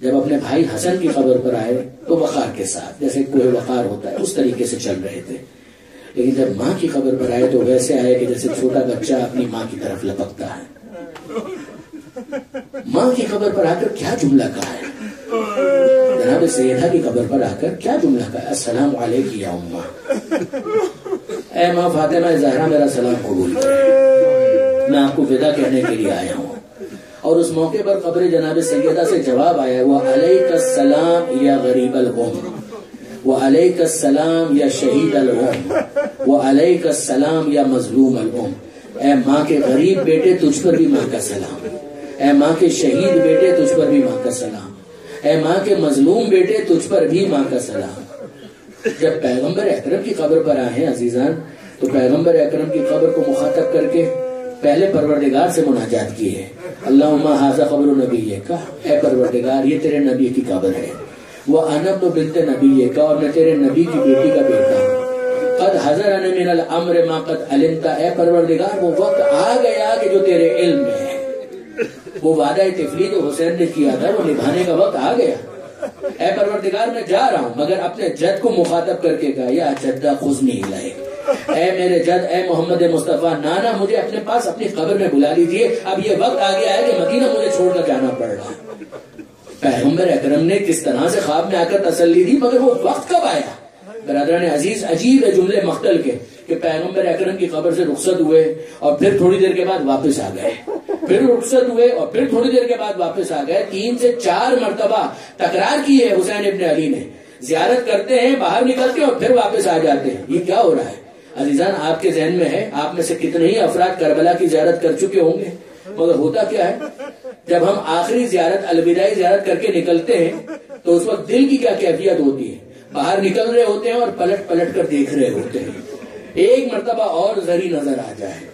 جب اپنے بھائی حسن کی قبر پر آئے تو وقار کے ساتھ، جیسے کوہ وقار ہوتا ہے اس طریقے سے چل رہے تھے. لیکن جب ماں کی قبر پر آئے تو ویسے آئے کہ جیسے چھوٹا بچہ اپنی ماں کی طرف لپکتا ہے. ماں کی قبر پر آ کر کیا جملہ کہا ہے، جناب سیدہ کی قبر پر آ کر کیا جملہ کہا ہے، السلام علیکی یا اماں، اے ماں فاطمہ زہرا میرا سلام قبول کرے، میں آپ کو ودا کہنے کے لیے آیا ہوں. اور اس موقع پر قبر جناب سیدہ سے جواب آیا، وعلیک السلام یا غریب القوم، وعلیک السلام یا شہید القوم، وعلیک السلام یا مظلوم القوم. اے ماں کے غریب بیٹے تجھ پر بھی ماں کا سلام، اے ماں کے شہید بیٹے تجھ پر بھی ماں کا سلام، اے ماں کے مظلوم بیٹے تجھ پر بھی ماں کا سلام. جب پیغمبر اکرم کی قبر پر آئے ہیں عزیزان تو پیغمبر اکرم کی قبر کو مخاطب کر کے پہلے پروردگار سے مناجات کی ہے، اللہم ھذا قبر نبیک، اے پروردگار یہ تیرے نبی کی قبر ہے، وَأَنَا ابْنُ بِنْتِ نَبِيِّكَ، اور میں تیرے نبی کی بیٹی کا بیٹا ہوں، قد حضرنی من الامر ما قد علمت، اے پروردگار وہ وقت آ گیا کہ جو تیرے علم میں ہے. وہ وعدہ طفلی تو حسین نے کیا تھا وہ نبھانے کا وقت آ گیا. اے پروردگار میں جا رہا ہوں، مگر اپنے جد کو مخاطب کر کے کہا، یا جدہ خذنی الیک، اے میرے جد، اے محمد مصطفیٰ، نانا مجھے اپنے پاس اپنی قبر میں بلا لیجیے، اب یہ وقت آ گیا ہے کہ مدینہ مجھے چھوڑ کر جانا پڑ رہا. پیغمبر اکرم نے کس طرح سے خواب میں آ کر تسلی دی، مگر وہ وقت کب آیا. برادران عزیز، عجیب ہے جملے مختل کے کہ پیغمبر اکرم کی قبر سے رخصت ہوئے اور پھر تھوڑی دیر کے بعد واپس آ گئے، پھر رخصت ہوئے اور پھر تھوڑی دیر کے بعد واپس آ گئے. 3 سے 4 مرتبہ تکرار کی ہے حسین ابن علی نے. زیارت کرتے ہیں، باہر نکلتے ہیں اور پھر واپس آ جاتے ہیں. یہ کیا ہو رہا ہے عزیزان؟ آپ کے ذہن میں ہے، آپ میں سے کتنے ہی افراد کربلا کی زیارت کر چکے ہوں گے، مگر ہوتا کیا ہے جب ہم آخری زیارت، الوداعی زیارت کر کے نکلتے ہیں تو اس وقت دل کی کیا کیفیت ہوتی ہے. باہر نکل رہے ہوتے ہیں اور پلٹ پلٹ کر دیکھ رہے ہوتے ہیں، ایک مرتبہ اور زری نظر آ جائے،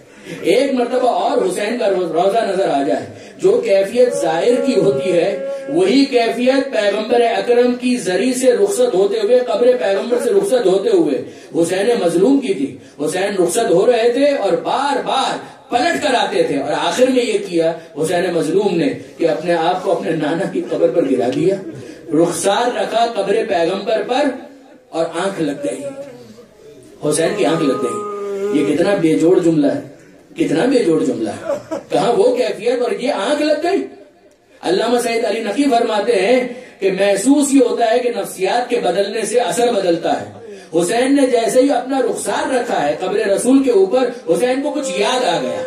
ایک مرتبہ اور حسین کا روزہ نظر آ جائے. جو کیفیت ظاہر کی ہوتی ہے وہی کیفیت پیغمبر اکرم کی زری سے رخصت ہوتے ہوئے، قبر پیغمبر سے رخصت ہوتے ہوئے حسین مظلوم کی تھی. حسین رخصت ہو رہے تھے اور بار بار پلٹ کر آتے تھے، اور آخر میں یہ کیا حسین مظلوم نے کہ اپنے آپ کو اپنے نانا کی قبر پر گرا دیا، رخسار رکھا قبر پیغمبر پر اور آنکھ لگ گئی، حسین کی آنکھ لگ گئی. یہ کتنا بے جوڑ جملہ ہے، کتنا بے جوڑ جملہ ہے. کہاں وہ کیفیت اور یہ آنکھ لگ گئی. علامہ سید علی نقی فرماتے ہیں کہ محسوس یہ ہوتا ہے کہ نفسیات کے بدلنے سے اثر بدلتا ہے. حسین نے جیسے ہی اپنا رخسار رکھا ہے قبر رسول کے اوپر، حسین کو کچھ یاد آ گیا.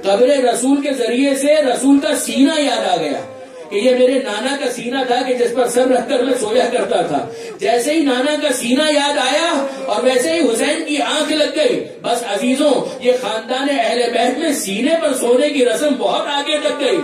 قبر رسول کے ذریعے سے رسول کا سینہ یاد آ گیا کہ یہ میرے نانا کا سینہ تھا کہ جس پر سر رکھ کر میں سویا کرتا تھا. جیسے ہی نانا کا سینہ یاد آیا اور ویسے ہی حسین کی آنکھ لگ گئی. بس عزیزوں، یہ خاندان اہل بیت میں سینے پر سونے کی رسم بہت آگے تک گئی.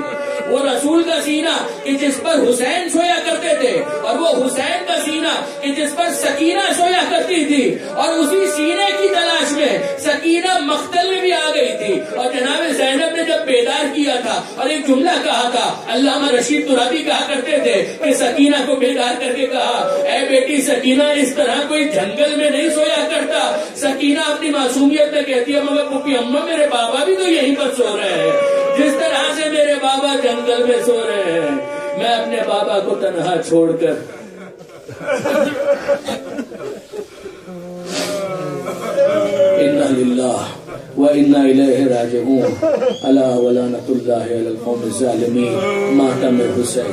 وہ رسول کا سینہ کہ جس پر حسین سویا کرتے تھے، اور وہ حسین کا سینہ سینا کہ جس پر سکینہ سویا کرتی تھی، اور اسی سینے کی تلاش میں سکینہ مقتل میں بھی آ گئی تھی. اور جناب زینب نے جب بیدار کیا تھا اور ایک جملہ کہا تھا، علامہ رشید ترابی کہا کرتے تھے کہ سکینہ کو بیدار کر کے کہا، اے بیٹی سکینہ اس طرح کوئی جنگل میں نہیں سویا کرتا. سکینہ اپنی معصومیت میں کہتی ہے مگر پھوپھی اماں میرے بابا بھی تو یہیں پر سو رہے ہیں، جس طرح سے میرے بابا جنگل میں سو رہے ہیں، میں اپنے بابا کو تنہا چھوڑ کر انا للہ وَإِنَّا إِلَيْهِ رَاجِعُونَ أَلَا وَلَعنَةُ اللَّهِ عَلَى الْقَوْمِ الظَّالِمِينَ. ماتم حسین.